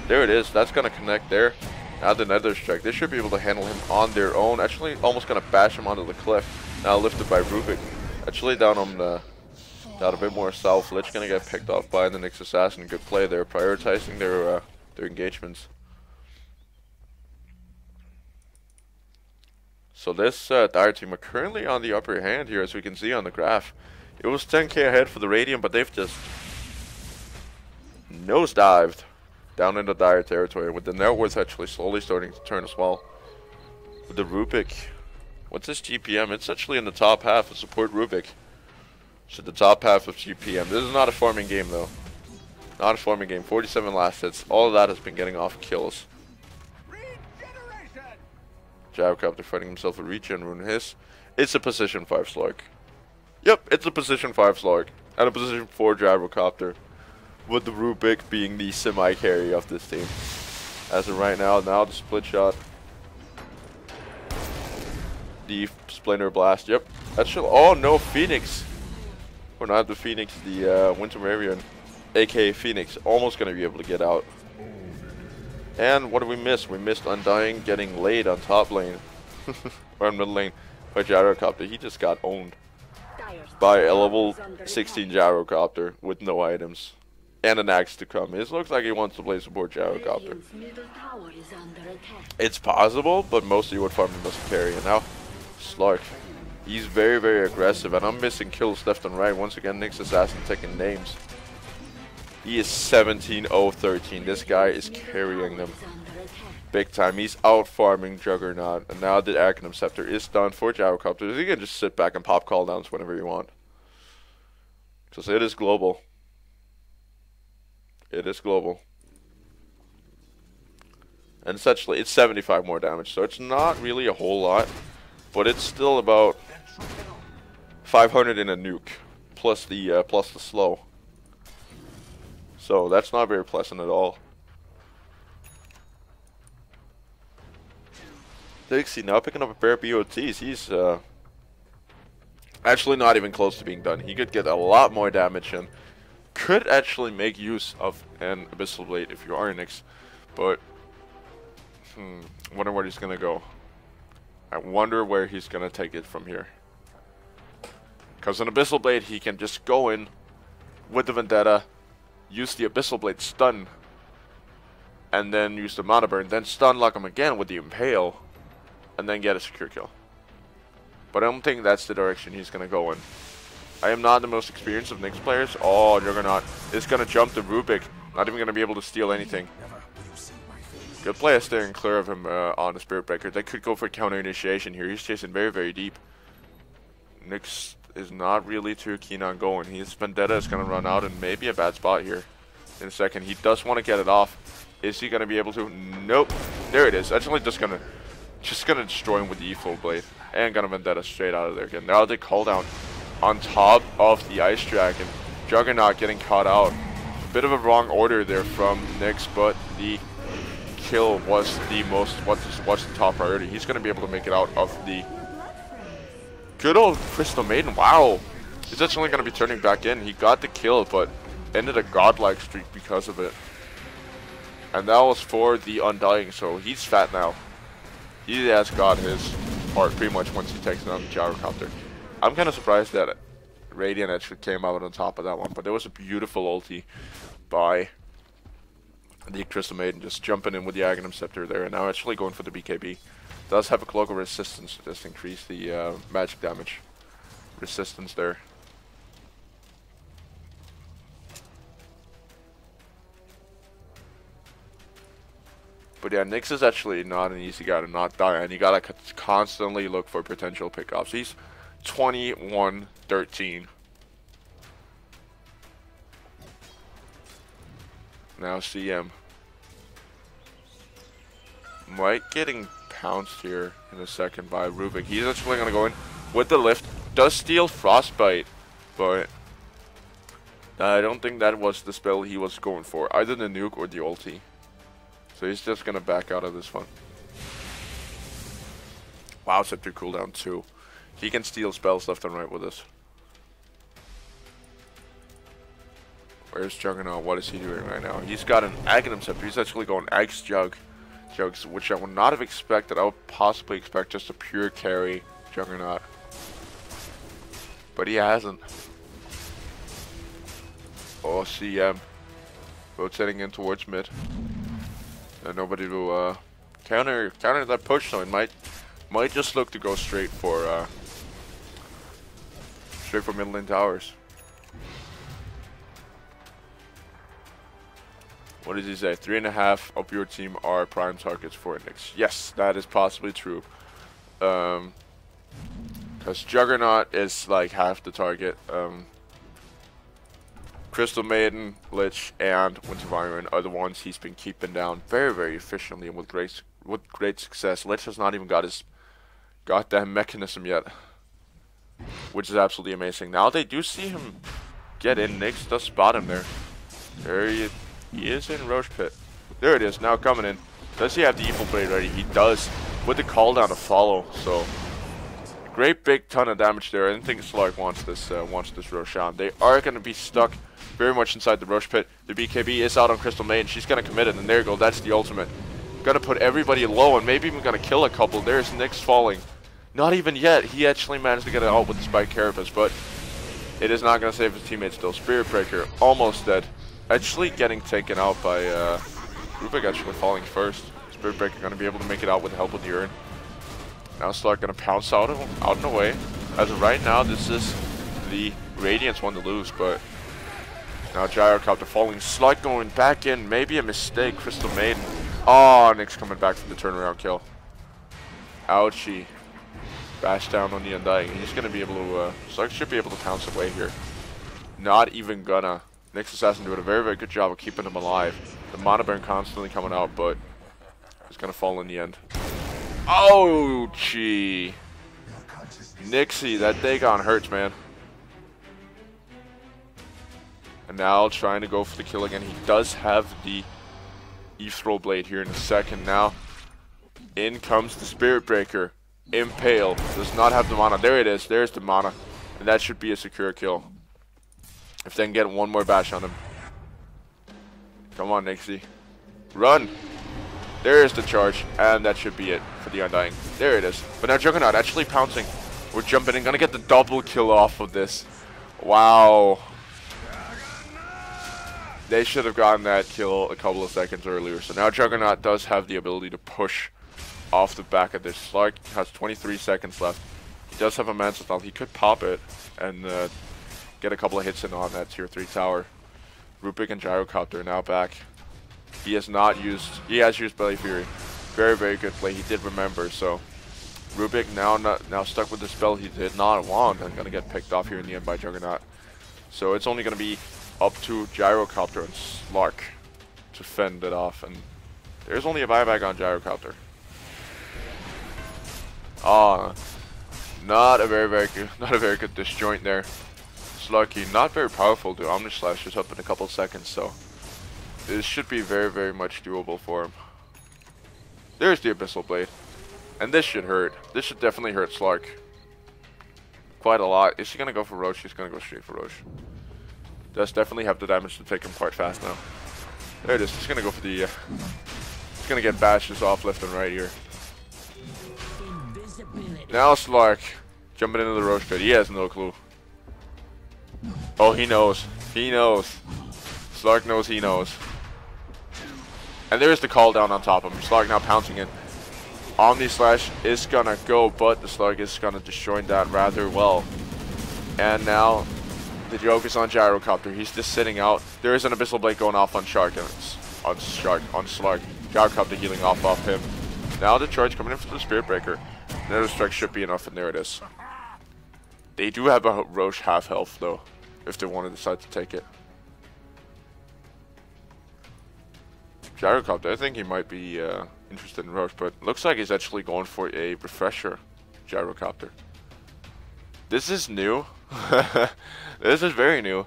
There it is. That's gonna connect there. Now the Nether Strike. They should be able to handle him on their own. Actually, almost gonna bash him onto the cliff. Now lifted by Rubik. Actually down on the down a bit more south. Lich gonna get picked off by the Nyx Assassin. Good play there, prioritizing their engagements. So this Dire team are currently on the upper hand here, as we can see on the graph. It was 10k ahead for the Radiant, but they've just nosedived down into Dire territory, with the net worth actually slowly starting to turn as well. With the Rubik, what's this GPM? It's actually in the top half of support Rubik. So the top half of GPM. This is not a farming game though. Not a farming game. 47 last hits. All of that has been getting off kills. Gyrocopter fighting himself a regen rune hiss. It's a position 5 Slug. Yep, it's a position 5 Slug. And a position 4 Gyrocopter. With the Rubik being the semi-carry of this team. As of right now the split shot. The Splinter Blast, yep. That should, oh no, Phoenix. Or not the Phoenix, the Winter Marion. aka Phoenix. Almost going to be able to get out. And what did we miss? We missed Undying getting laid on top lane. Or in middle lane by Gyrocopter. He just got owned by a level 16 Gyrocopter with no items. And an axe to come. It looks like he wants to play support Gyrocopter. It's possible, but mostly what farming doesn't carry. And now, Slark. He's very, very aggressive. And I'm missing kills left and right. Once again, Nyx Assassin taking names. He is 17-0-13. This guy is carrying them big time. He's out farming Juggernaut. And now the Arcanum Scepter is done for Gyrocopter. You can just sit back and pop cooldowns whenever you want. Because it is global. It is global. And essentially, it's 75 more damage, so it's not really a whole lot. But it's still about 500 in a nuke, plus the slow. So that's not very pleasant at all. Dixie now picking up a pair of BOTs. He's actually not even close to being done. He could get a lot more damage and could actually make use of an Abyssal Blade if you are Nyx. But wonder where he's gonna go. I wonder where he's gonna take it from here. Because an Abyssal Blade, he can just go in with the Vendetta, use the Abyssal Blade stun, and then use the Mana Burn, then stun lock him again with the Impale, and then get a secure kill. But I don't think that's the direction he's gonna go in. I am not the most experienced of Nyx players. Oh, Juggernaut is gonna jump the Rubik, not even gonna be able to steal anything. Good play of staying clear of him on the Spirit Breaker. They could go for counter initiation here. He's chasing very, very deep. Nyx is not really too keen on going. His Vendetta is going to run out and maybe a bad spot here in a second. He does want to get it off. Is he going to be able to? Nope. There it is. Actually just gonna destroy him with the E-Full Blade. And gonna Vendetta straight out of there again. Now they call down on top of the Ice Dragon. Juggernaut getting caught out. A bit of a wrong order there from Nyx, but the kill was the top priority. He's going to be able to make it out of the good old Crystal Maiden. Wow. He's actually going to be turning back in. He got the kill, but ended a godlike streak because of it. And that was for the Undying, so he's fat now. He has got his part pretty much once he takes down the Gyrocopter. I'm kind of surprised that Radiant actually came out on top of that one, but there was a beautiful ulti by the Crystal Maiden, just jumping in with the Aghanim Scepter there, and now actually going for the BKB. Does have a Cloak of Resistance to just increase the magic damage resistance there. But yeah, Nyx is actually not an easy guy to not die, and you gotta constantly look for potential pickoffs. He's 21-13. Now CM. Might getting pounced here in a second by Rubik. He's actually going to go in with the lift. Does steal Frostbite, but I don't think that was the spell he was going for. Either the nuke or the ulti. So he's just going to back out of this one. Wow, Scepter cooldown 2. He can steal spells left and right with this. Where's Juggernaut? What is he doing right now? He's got an Aghanim Scepter. He's actually going Axe Jugs, which I would not have expected. I would possibly expect just a pure carry Juggernaut. But he hasn't. Oh, CM. Rotating in towards mid. And nobody to counter that push, so it might just look to go straight for mid lane towers. What does he say? 3.5 of your team are prime targets for Nyx. Yes, that is possibly true. Because Juggernaut is like half the target. Crystal Maiden, Lich, and Winter Byron are the ones he's been keeping down very, very efficiently and with great success. Lich has not even got his goddamn mechanism yet, which is absolutely amazing. Now they do see him get in. Nyx does spot him there. There he is in Roche Pit. There it is, now coming in. Does he have the Evil Blade ready? He does, with the call down to follow. So great big ton of damage there. I don't think Slark wants this Roshan. They are going to be stuck very much inside the Roche Pit. The BKB is out on Crystal Maiden. She's going to commit it, and there you go. That's the ultimate. Going to put everybody low, and maybe even going to kill a couple. There's Nyx falling. Not even yet. He actually managed to get it out with the Spike Carapace, but it is not going to save his teammates still. Spirit Breaker almost dead. Actually getting taken out by Rubik, actually falling first. Spirit Breaker going to be able to make it out with the help of the Urn. Now Slark going to pounce out and away. As of right now, this is the Radiant's one to lose, but now Gyrocopter falling. Slark going back in. Maybe a mistake. Crystal Maiden. Oh, Nyx coming back from the turnaround kill. Ouchie. Bash down on the Undying. He's going to be able to, Slark should be able to pounce away here. Not even gonna. Nyx Assassin doing a very, very good job of keeping him alive. The Mana Burn constantly coming out, but He's gonna fall in the end. Oh, gee. Nixie, that Dagon hurts, man. And now trying to go for the kill again. He does have the Ethereal Blade here in a second. Now, in comes the Spirit Breaker. Impale. Does not have the mana. There it is. There's the mana. And that should be a secure kill. If they can get one more bash on him. Come on, Nixie. Run. There is the charge. And that should be it for the Undying. There it is. But now Juggernaut actually pouncing. We're jumping in. Gonna get the double kill off of this. Wow. They should have gotten that kill a couple of seconds earlier. So now Juggernaut does have the ability to push off the back of this. Slark has 23 seconds left. He does have a Mantle Style. He could pop it and get a couple of hits in on that tier 3 tower. Rubik and Gyrocopter now back. He has used Belly Fury. Very, very good play. He did remember. So Rubik now stuck with the spell he did not want and gonna get picked off here in the end by Juggernaut. So it's only gonna be up to Gyrocopter and Slark to fend it off, and there's only a buyback on Gyrocopter. Not a very good disjoint there. Slarky not very powerful to Omni Slash is up in a couple seconds, so this should be very, very much doable for him. There's the Abyssal Blade, and this should hurt. This should definitely hurt Slark quite a lot. Is he gonna go for Roche? He's gonna go straight for Roche. Does definitely have the damage to take him quite fast now. There it is. He's gonna go for the. He's gonna get bashes off left and right here. Now Slark jumping into the Roche pit. He has no clue. Oh, he knows. He knows. Slark knows he knows. And there's the call down on top of him. Slark now pouncing in. Omni Slash is gonna go, but the Slark is gonna destroy that rather well. And now the joke is on Gyrocopter. He's just sitting out. There is an Abyssal Blade going off on Slark. Gyrocopter healing off him. Now the charge coming in for the Spirit Breaker. Another strike should be enough, and there it is. They do have a Roche half health though, if they want to decide to take it. Gyrocopter, I think he might be interested in Roche, but looks like he's actually going for a refresher. Gyrocopter. This is new. This is very new.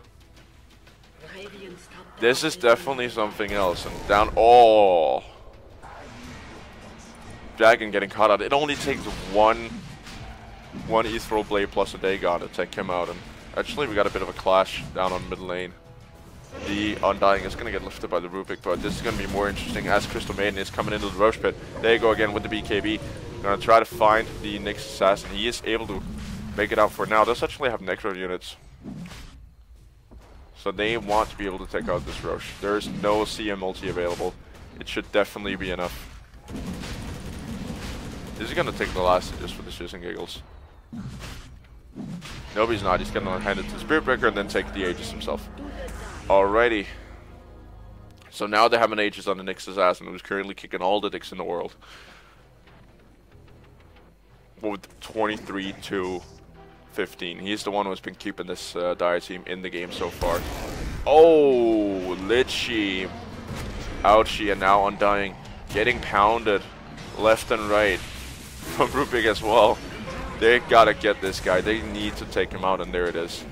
This is definitely something else. And down. Oh. Dragon getting caught out. It only takes one Ethereal Blade plus a Dagon to take him out. And actually, we got a bit of a clash down on mid lane. The Undying is going to get lifted by the Rubik, but this is going to be more interesting as Crystal Maiden is coming into the Roche pit. There you go again with the BKB. Going to try to find the Nyx Assassin. He is able to make it out for now. Does actually have Necro units. So they want to be able to take out this Roche. There is no CM multi available. It should definitely be enough. Is he going to take the last just for the shits and giggles? Nope, he's not. He's going to hand it to the Spirit Breaker and then take the Aegis himself. Alrighty. So now they have an Aegis on the Nyx Assassin, who's currently kicking all the dicks in the world. With 23-15. He's the one who's been keeping this Dire team in the game so far. Oh, Litchi. Ouchie, and now Undying. Getting pounded left and right from Rubik as well. They gotta get this guy. They need to take him out, and there it is.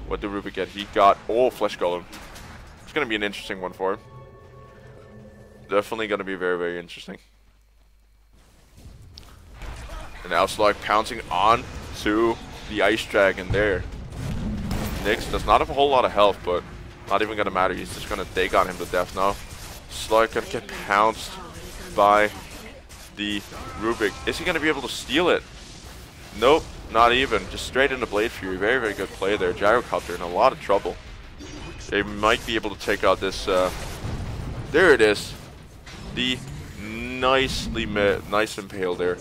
What did Rubik get? He got, oh, Flesh Golem. It's gonna be an interesting one for him. Definitely gonna be very, very interesting. And now Slark pouncing on to the Ice Dragon there. Nyx does not have a whole lot of health, but not even gonna matter. He's just gonna Dagon him to death now. Slark gonna get pounced by the Rubik. Is he gonna be able to steal it? Nope, not even. Just straight into Blade Fury. Very, very good play there. Gyrocopter in a lot of trouble. They might be able to take out this. There it is. The nice impale there.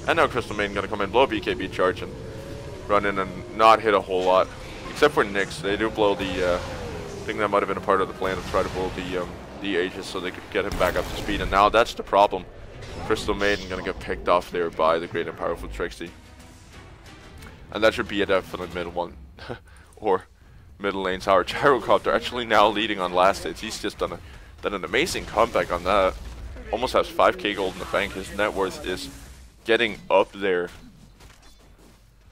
And now Crystal Maiden gonna come in, blow a BKB charge, and run in and not hit a whole lot. Except for Nyx. They do blow the. I think that might have been a part of the plan to try to blow the Aegis so they could get him back up to speed. And now that's the problem. Crystal Maiden gonna get picked off there by the great and powerful Trixie. And that should be a definite mid one. Or middle lane tower. Gyrocopter actually now leading on last hits. He's just done an amazing comeback on that. almost has 5k gold in the bank. His net worth is getting up there.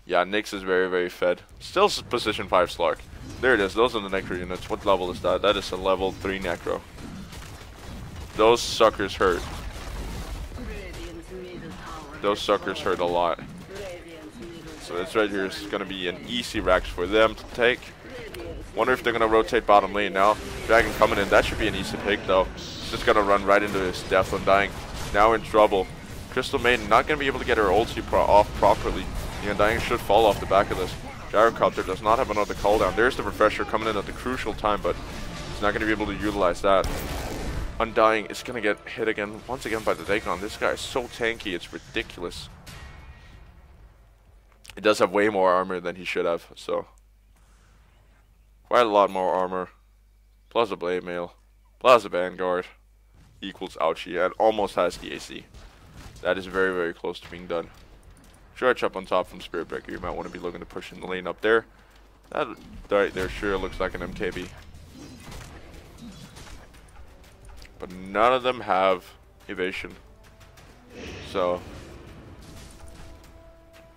Yeah, Nyx is very, very fed. Still position 5 Slark. There it is. Those are the Necro units. What level is that? That is a level 3 Necro. Those suckers hurt. Those suckers hurt a lot. So this right here is going to be an easy Rax for them to take. Wonder if they're going to rotate bottom lane now. Dragon coming in. That should be an easy pick though. Just going to run right into his Death Undying. Now in trouble. Crystal Maiden not going to be able to get her ulti off properly. The Undying should fall off the back of this. Gyrocopter does not have another cooldown. There's the refresher coming in at the crucial time, but he's not going to be able to utilize that. Undying is going to get hit again, once again by the Dagon. This guy is so tanky, it's ridiculous. He does have way more armor than he should have, so. Quite a lot more armor. Plus a Blade Mail. Plus a Vanguard. Equals Ouchie, and almost has the AC. That is very, very close to being done. Charge up on top from Spirit Breaker. You might want to be looking to push in the lane up there. That right there sure looks like an MKB. But none of them have evasion. So,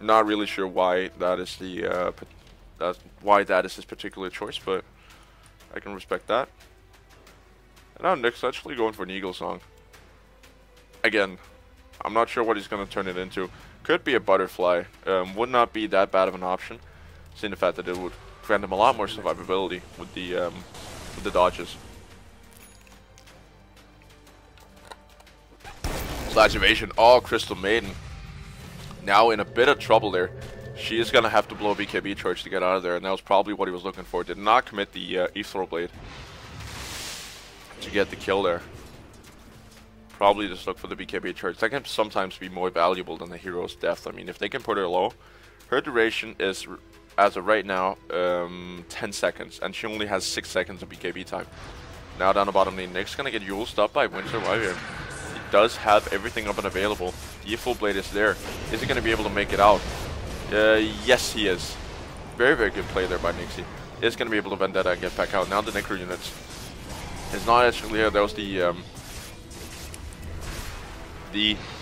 not really sure why that is the why that is his particular choice, but I can respect that. And now Nick's actually going for an Eagle Song. Again, I'm not sure what he's going to turn it into. Could be a Butterfly. Would not be that bad of an option, seeing the fact that it would grant him a lot more survivability with the dodges. Slash evasion. Oh, Crystal Maiden. Now in a bit of trouble there. She is going to have to blow a BKB charge to get out of there, and that was probably what he was looking for. Did not commit the Ethereal Blade to get the kill there. Probably just look for the BKB charge. That can sometimes be more valuable than the hero's death. I mean, if they can put her low, her duration is, as of right now, 10 seconds, and she only has 6 seconds of BKB time. Now down the bottom lane, Nick's going to get Yule stopped by Winter Warrior. He does have everything up and available. The full blade is there. Is he going to be able to make it out? Yes, he is. Very, very good play there by Nixie. Is going to be able to Vendetta and get back out. Now the Necro units. It's not actually here. That was the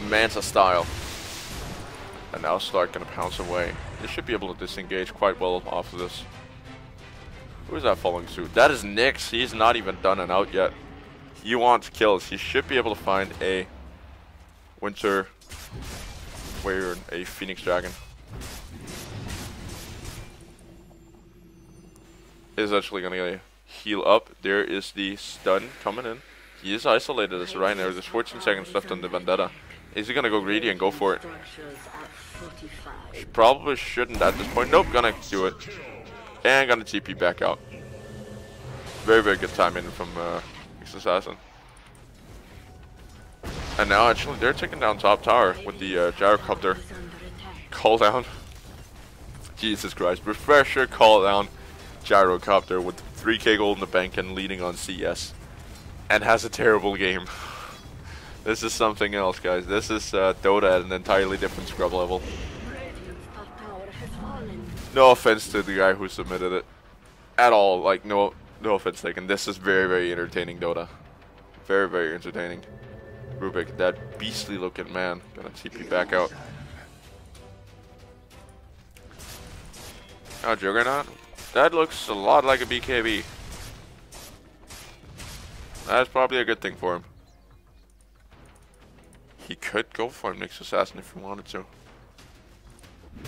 Manta style. And now Stark going to pounce away. They should be able to disengage quite well off of this. Who is that following suit? That is Nyx. He's not even done and out yet. He wants kills. He should be able to find a Winter Warrior, a Phoenix Dragon. Is actually going to heal up. There is the stun coming in. He is isolated as right now. There's 14 seconds left on the Vendetta. Is he going to go greedy and go for it? He probably shouldn't at this point. Nope, gonna do it. And gonna TP back out. Very, very good timing from X Assassin. And now actually they're taking down top tower with the Gyrocopter call down. Jesus Christ. Refresher call down Gyrocopter with 3k gold in the bank and leading on CS. And has a terrible game. This is something else, guys. This is Dota at an entirely different scrub level. No offense to the guy who submitted it. At all. Like, no offense taken. This is very, very entertaining Dota. Very, very entertaining. Rubik, that beastly looking man. Gonna TP back out. Now Juggernaut. That looks a lot like a BKB. That's probably a good thing for him. He could go for a Nyx Assassin if he wanted to.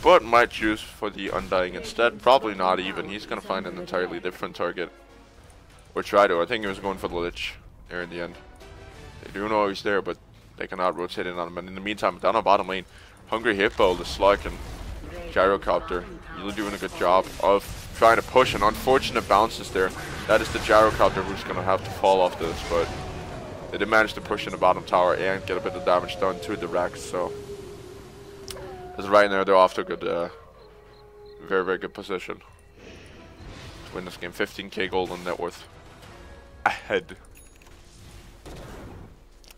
But might choose for the Undying instead. Probably not even. He's going to find an entirely different target. Or try to. I think he was going for the Lich there in the end. They do know he's there, but they cannot rotate in on him. And in the meantime, down on bottom lane, Hungry Hippo, the Slug, and Gyrocopter really doing a good job of trying to push. An unfortunate bounces there. That is the Gyrocopter who's going to have to fall off this, but they did manage to push in the bottom tower and get a bit of damage done to the Rax, so as right now they're off to a good, very, very good position to win this game. 15k gold on net worth ahead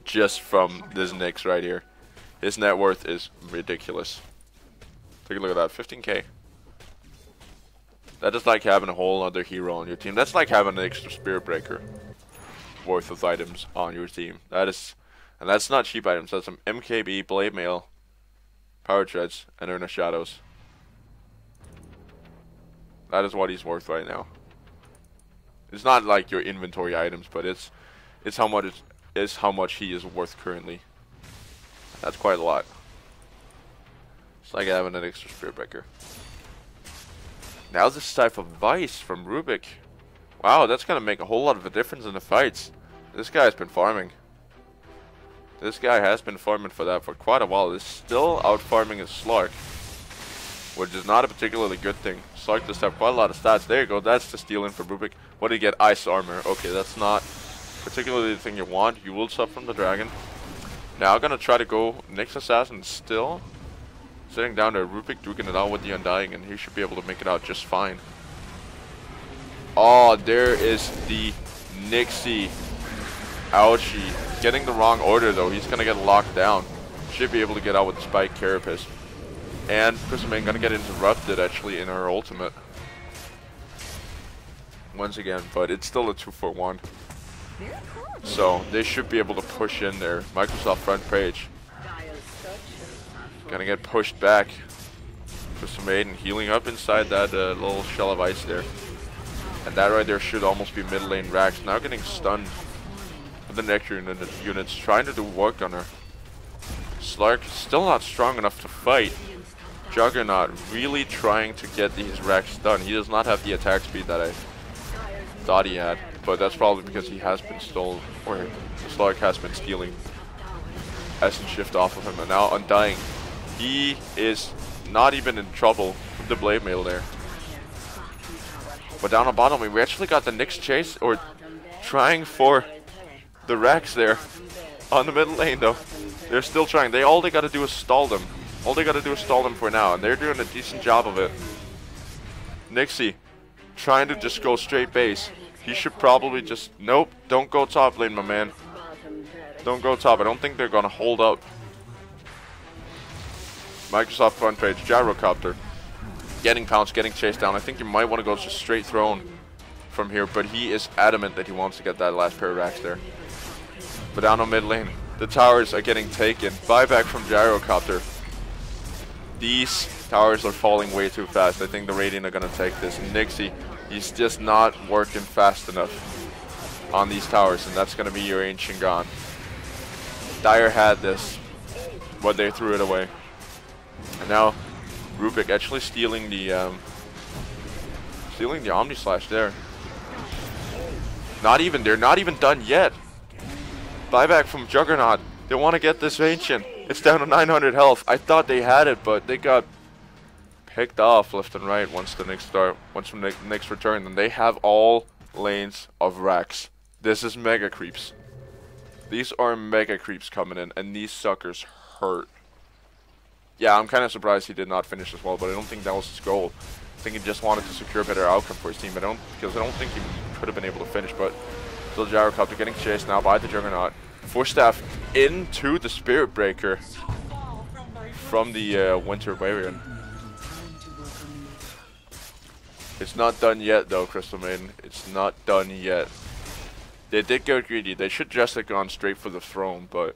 just from this Nyx right here. His net worth is ridiculous. Take a look at that, 15k. That is like having a whole other hero on your team. That's like having an extra Spirit Breaker worth of items on your team. That is And that's not cheap items. That's some MKB, Blade Mail, Power Treads, and Urna Shadows. That is what he's worth right now. It's not like your inventory items, but it's how much he is worth currently. That's quite a lot. It's like having an extra Spirit Breaker. Now this type of Vice from Rubik. Wow, that's gonna make a whole lot of a difference in the fights. This guy's been farming. This guy has been farming for that for quite a while. He's still out farming his Slark, which is not a particularly good thing. Slark does have quite a lot of stats. There you go, that's the steal in for Rubik. What did he get? Ice Armor. Okay, that's not particularly the thing you want. You will sub from the Dragon. Now I'm gonna try to go Nyx Assassin still. Sitting down there, Rubik duking it out with the Undying, and he should be able to make it out just fine. Oh, there is the Nixie. Ouchie. Getting the wrong order though. He's gonna get locked down. Should be able to get out with the Spike Carapace. And Crystal Maiden gonna get interrupted actually in her ultimate. Once again, but it's still a 2-for-1. So they should be able to push in there. Microsoft front page. Gonna get pushed back. Crystal Maiden healing up inside that little shell of ice there. And that right there should almost be mid lane Rax. Now getting stunned with the next units trying to do work on her. Slark still not strong enough to fight. Juggernaut really trying to get these Rax done. He does not have the attack speed that I thought he had. But that's probably because he has been stolen, or the Slark has been stealing Essence Shift off of him. And now Undying. He is not even in trouble with the Blade Mail there. But down on bottom, we actually got the Nyx chase, or trying for the Rax there on the middle lane though. They're still trying. All they gotta do is stall them. All they gotta do is stall them for now, and they're doing a decent job of it. Nixie trying to just go straight base. He should probably just, nope, don't go top lane, my man. Don't go top. I don't think they're gonna hold up. Microsoft front page, Gyrocopter. Getting pounced, getting chased down. I think you might want to go just straight throne from here, but he is adamant that he wants to get that last pair of racks there. But down on mid lane, the towers are getting taken. Buyback from Gyrocopter. These towers are falling way too fast. I think the Radiant are going to take this. Nixie, he's just not working fast enough on these towers, and that's going to be your Ancient gone. Dire had this, but they threw it away. And now Rubik actually stealing the Omni Slash there. They're not even done yet. Buyback from Juggernaut. They want to get this Ancient. It's down to 900 health. I thought they had it, but they got picked off left and right once the Nyx return, and they have all lanes of Rax. This is mega creeps. These are mega creeps coming in, and these suckers hurt. Yeah, I'm kind of surprised he did not finish as well, but I don't think that was his goal. I think he just wanted to secure a better outcome for his team. Because I don't think he could have been able to finish, but still Gyrocopter getting chased now by the Juggernaut. Force Staff into the Spirit Breaker from the Winter Wyvern. It's not done yet though, Crystal Maiden. It's not done yet. They did go greedy. They should just have gone straight for the throne, but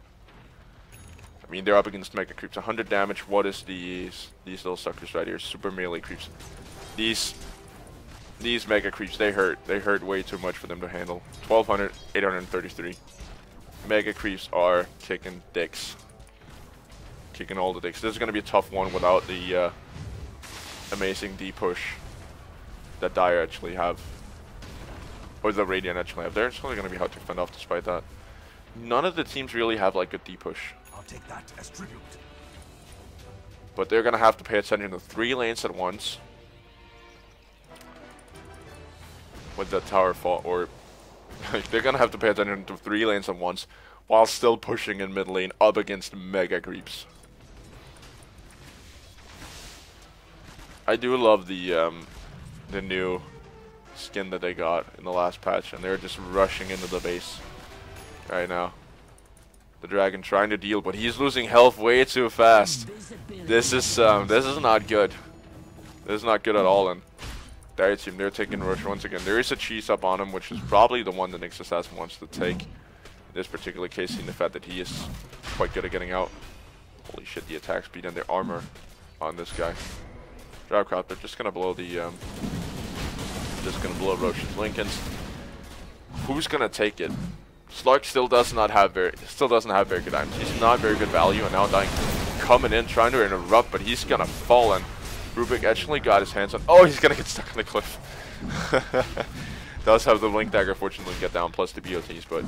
I mean, they're up against Mega Creeps. 100 damage. What is these little suckers right here? Super melee creeps. These Mega Creeps, they hurt. They hurt way too much for them to handle. 1200, 833. Mega Creeps are kicking dicks. Kicking all the dicks. This is going to be a tough one without the amazing D-push that Dire actually have. Or the Radiant actually have. They're actually going to be hard to fend off despite that. None of the teams really have like a D-push. I'll take that as tribute. But they're going to have to pay attention to 3 lanes at once. With the tower fall, or like, they're going to have to pay attention to 3 lanes at once while still pushing in mid lane up against Mega Creeps. I do love the new skin that they got in the last patch, and they're just rushing into the base right now. The Dragon trying to deal, but he's losing health way too fast. This is not good. This is not good at all. And Dire team, they're taking rush once again. There is a cheese up on him, which is probably the one the Nyx Assassin wants to take. In this particular case, seeing the fact that he is quite good at getting out. Holy shit, the attack speed and their armor on this guy. Gyrocopter just gonna blow the Roche's Lincolns. Who's gonna take it? Slark still doesn't have very good items. He's not very good value, and now Undying coming in trying to interrupt, but he's gonna fall, and Rubik actually got his hands on. Oh, he's gonna get stuck on the cliff. Does have the Link Dagger, fortunately, get down plus the BOTs, but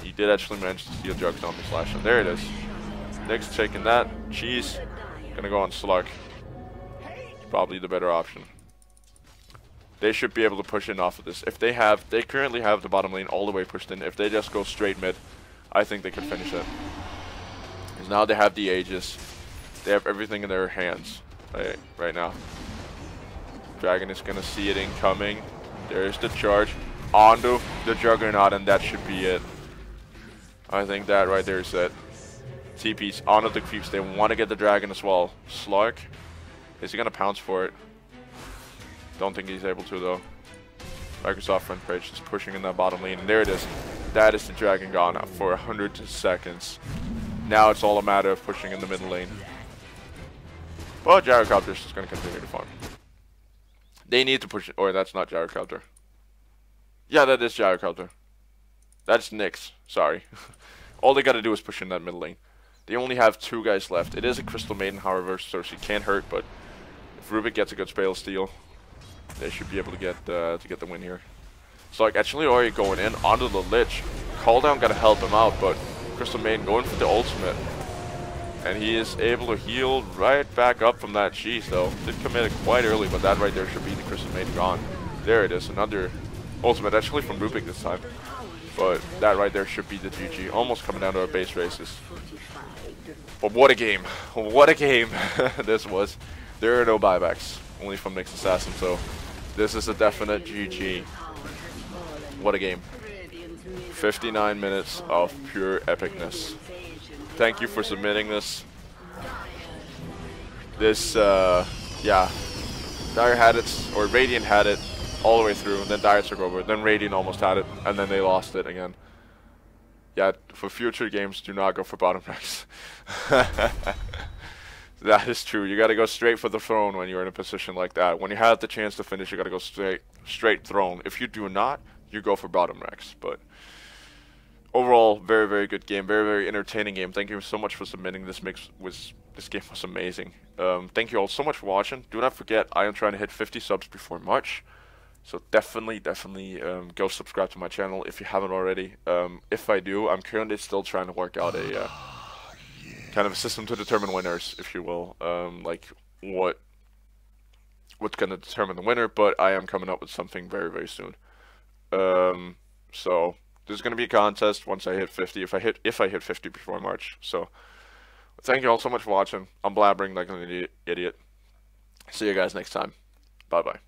he did actually manage to steal Jug's Zombie Slash, and there it is. Nick's taking that. Cheese gonna go on Slark. Probably the better option. They should be able to push in off of this. If they currently have the bottom lane all the way pushed in. If they just go straight mid, I think they could finish it. Because now they have the Aegis. They have everything in their hands right now. Dragon is going to see it incoming. There's the charge onto the Juggernaut, and that should be it. I think that right there is it. TP's onto the creeps. They want to get the Dragon as well. Slark, is he going to pounce for it? Don't think he's able to, though. Microsoft front page just pushing in that bottom lane, and there it is. That is the Dragon gone for 100 seconds. Now it's all a matter of pushing in the middle lane. Well, Gyrocopter's just going to continue to farm. They need to push it. Or that's not Gyrocopter. Yeah, that is Gyrocopter. That's Nyx. Sorry. All they got to do is push in that middle lane. They only have 2 guys left. It is a Crystal Maiden, however, so she can't hurt, but if Rubik gets a good Spale Steal, they should be able to get the win here. So like actually already going in onto the Lich. Call down gotta help him out, but Crystal Maiden going for the ultimate. And he is able to heal right back up from that cheese though. Did commit it quite early, but that right there should be the Crystal Maiden gone. There it is, another ultimate actually from Rubik this time. But that right there should be the GG. Almost coming down to our base races. But what a game. What a game this was. There are no buybacks. Only from Nyx Assassin, so this is a definite GG. What a game. 59 minutes of pure epicness. Thank you for submitting this. Yeah. Dire had it, or Radiant had it all the way through, and then Dire took over. Then Radiant almost had it, and then they lost it again. Yeah, for future games, do not go for bottom ranks. That is true. You got to go straight for the throne when you're in a position like that. When you have the chance to finish, you got to go straight throne. If you do not, you go for bottom ranks. But overall, very, very good game. Very, very entertaining game. Thank you so much for submitting. This game was amazing. Thank you all so much for watching. Do not forget, I am trying to hit 50 subs before March. So definitely go subscribe to my channel if you haven't already. If I do, I'm currently still trying to work out a kind of a system to determine winners, if you will. Like what's going to determine the winner, but I am coming up with something very, very soon. So there's going to be a contest once I hit 50, if I hit 50 before March. So thank you all so much for watching. I'm blabbering like an idiot. See you guys next time. Bye-bye.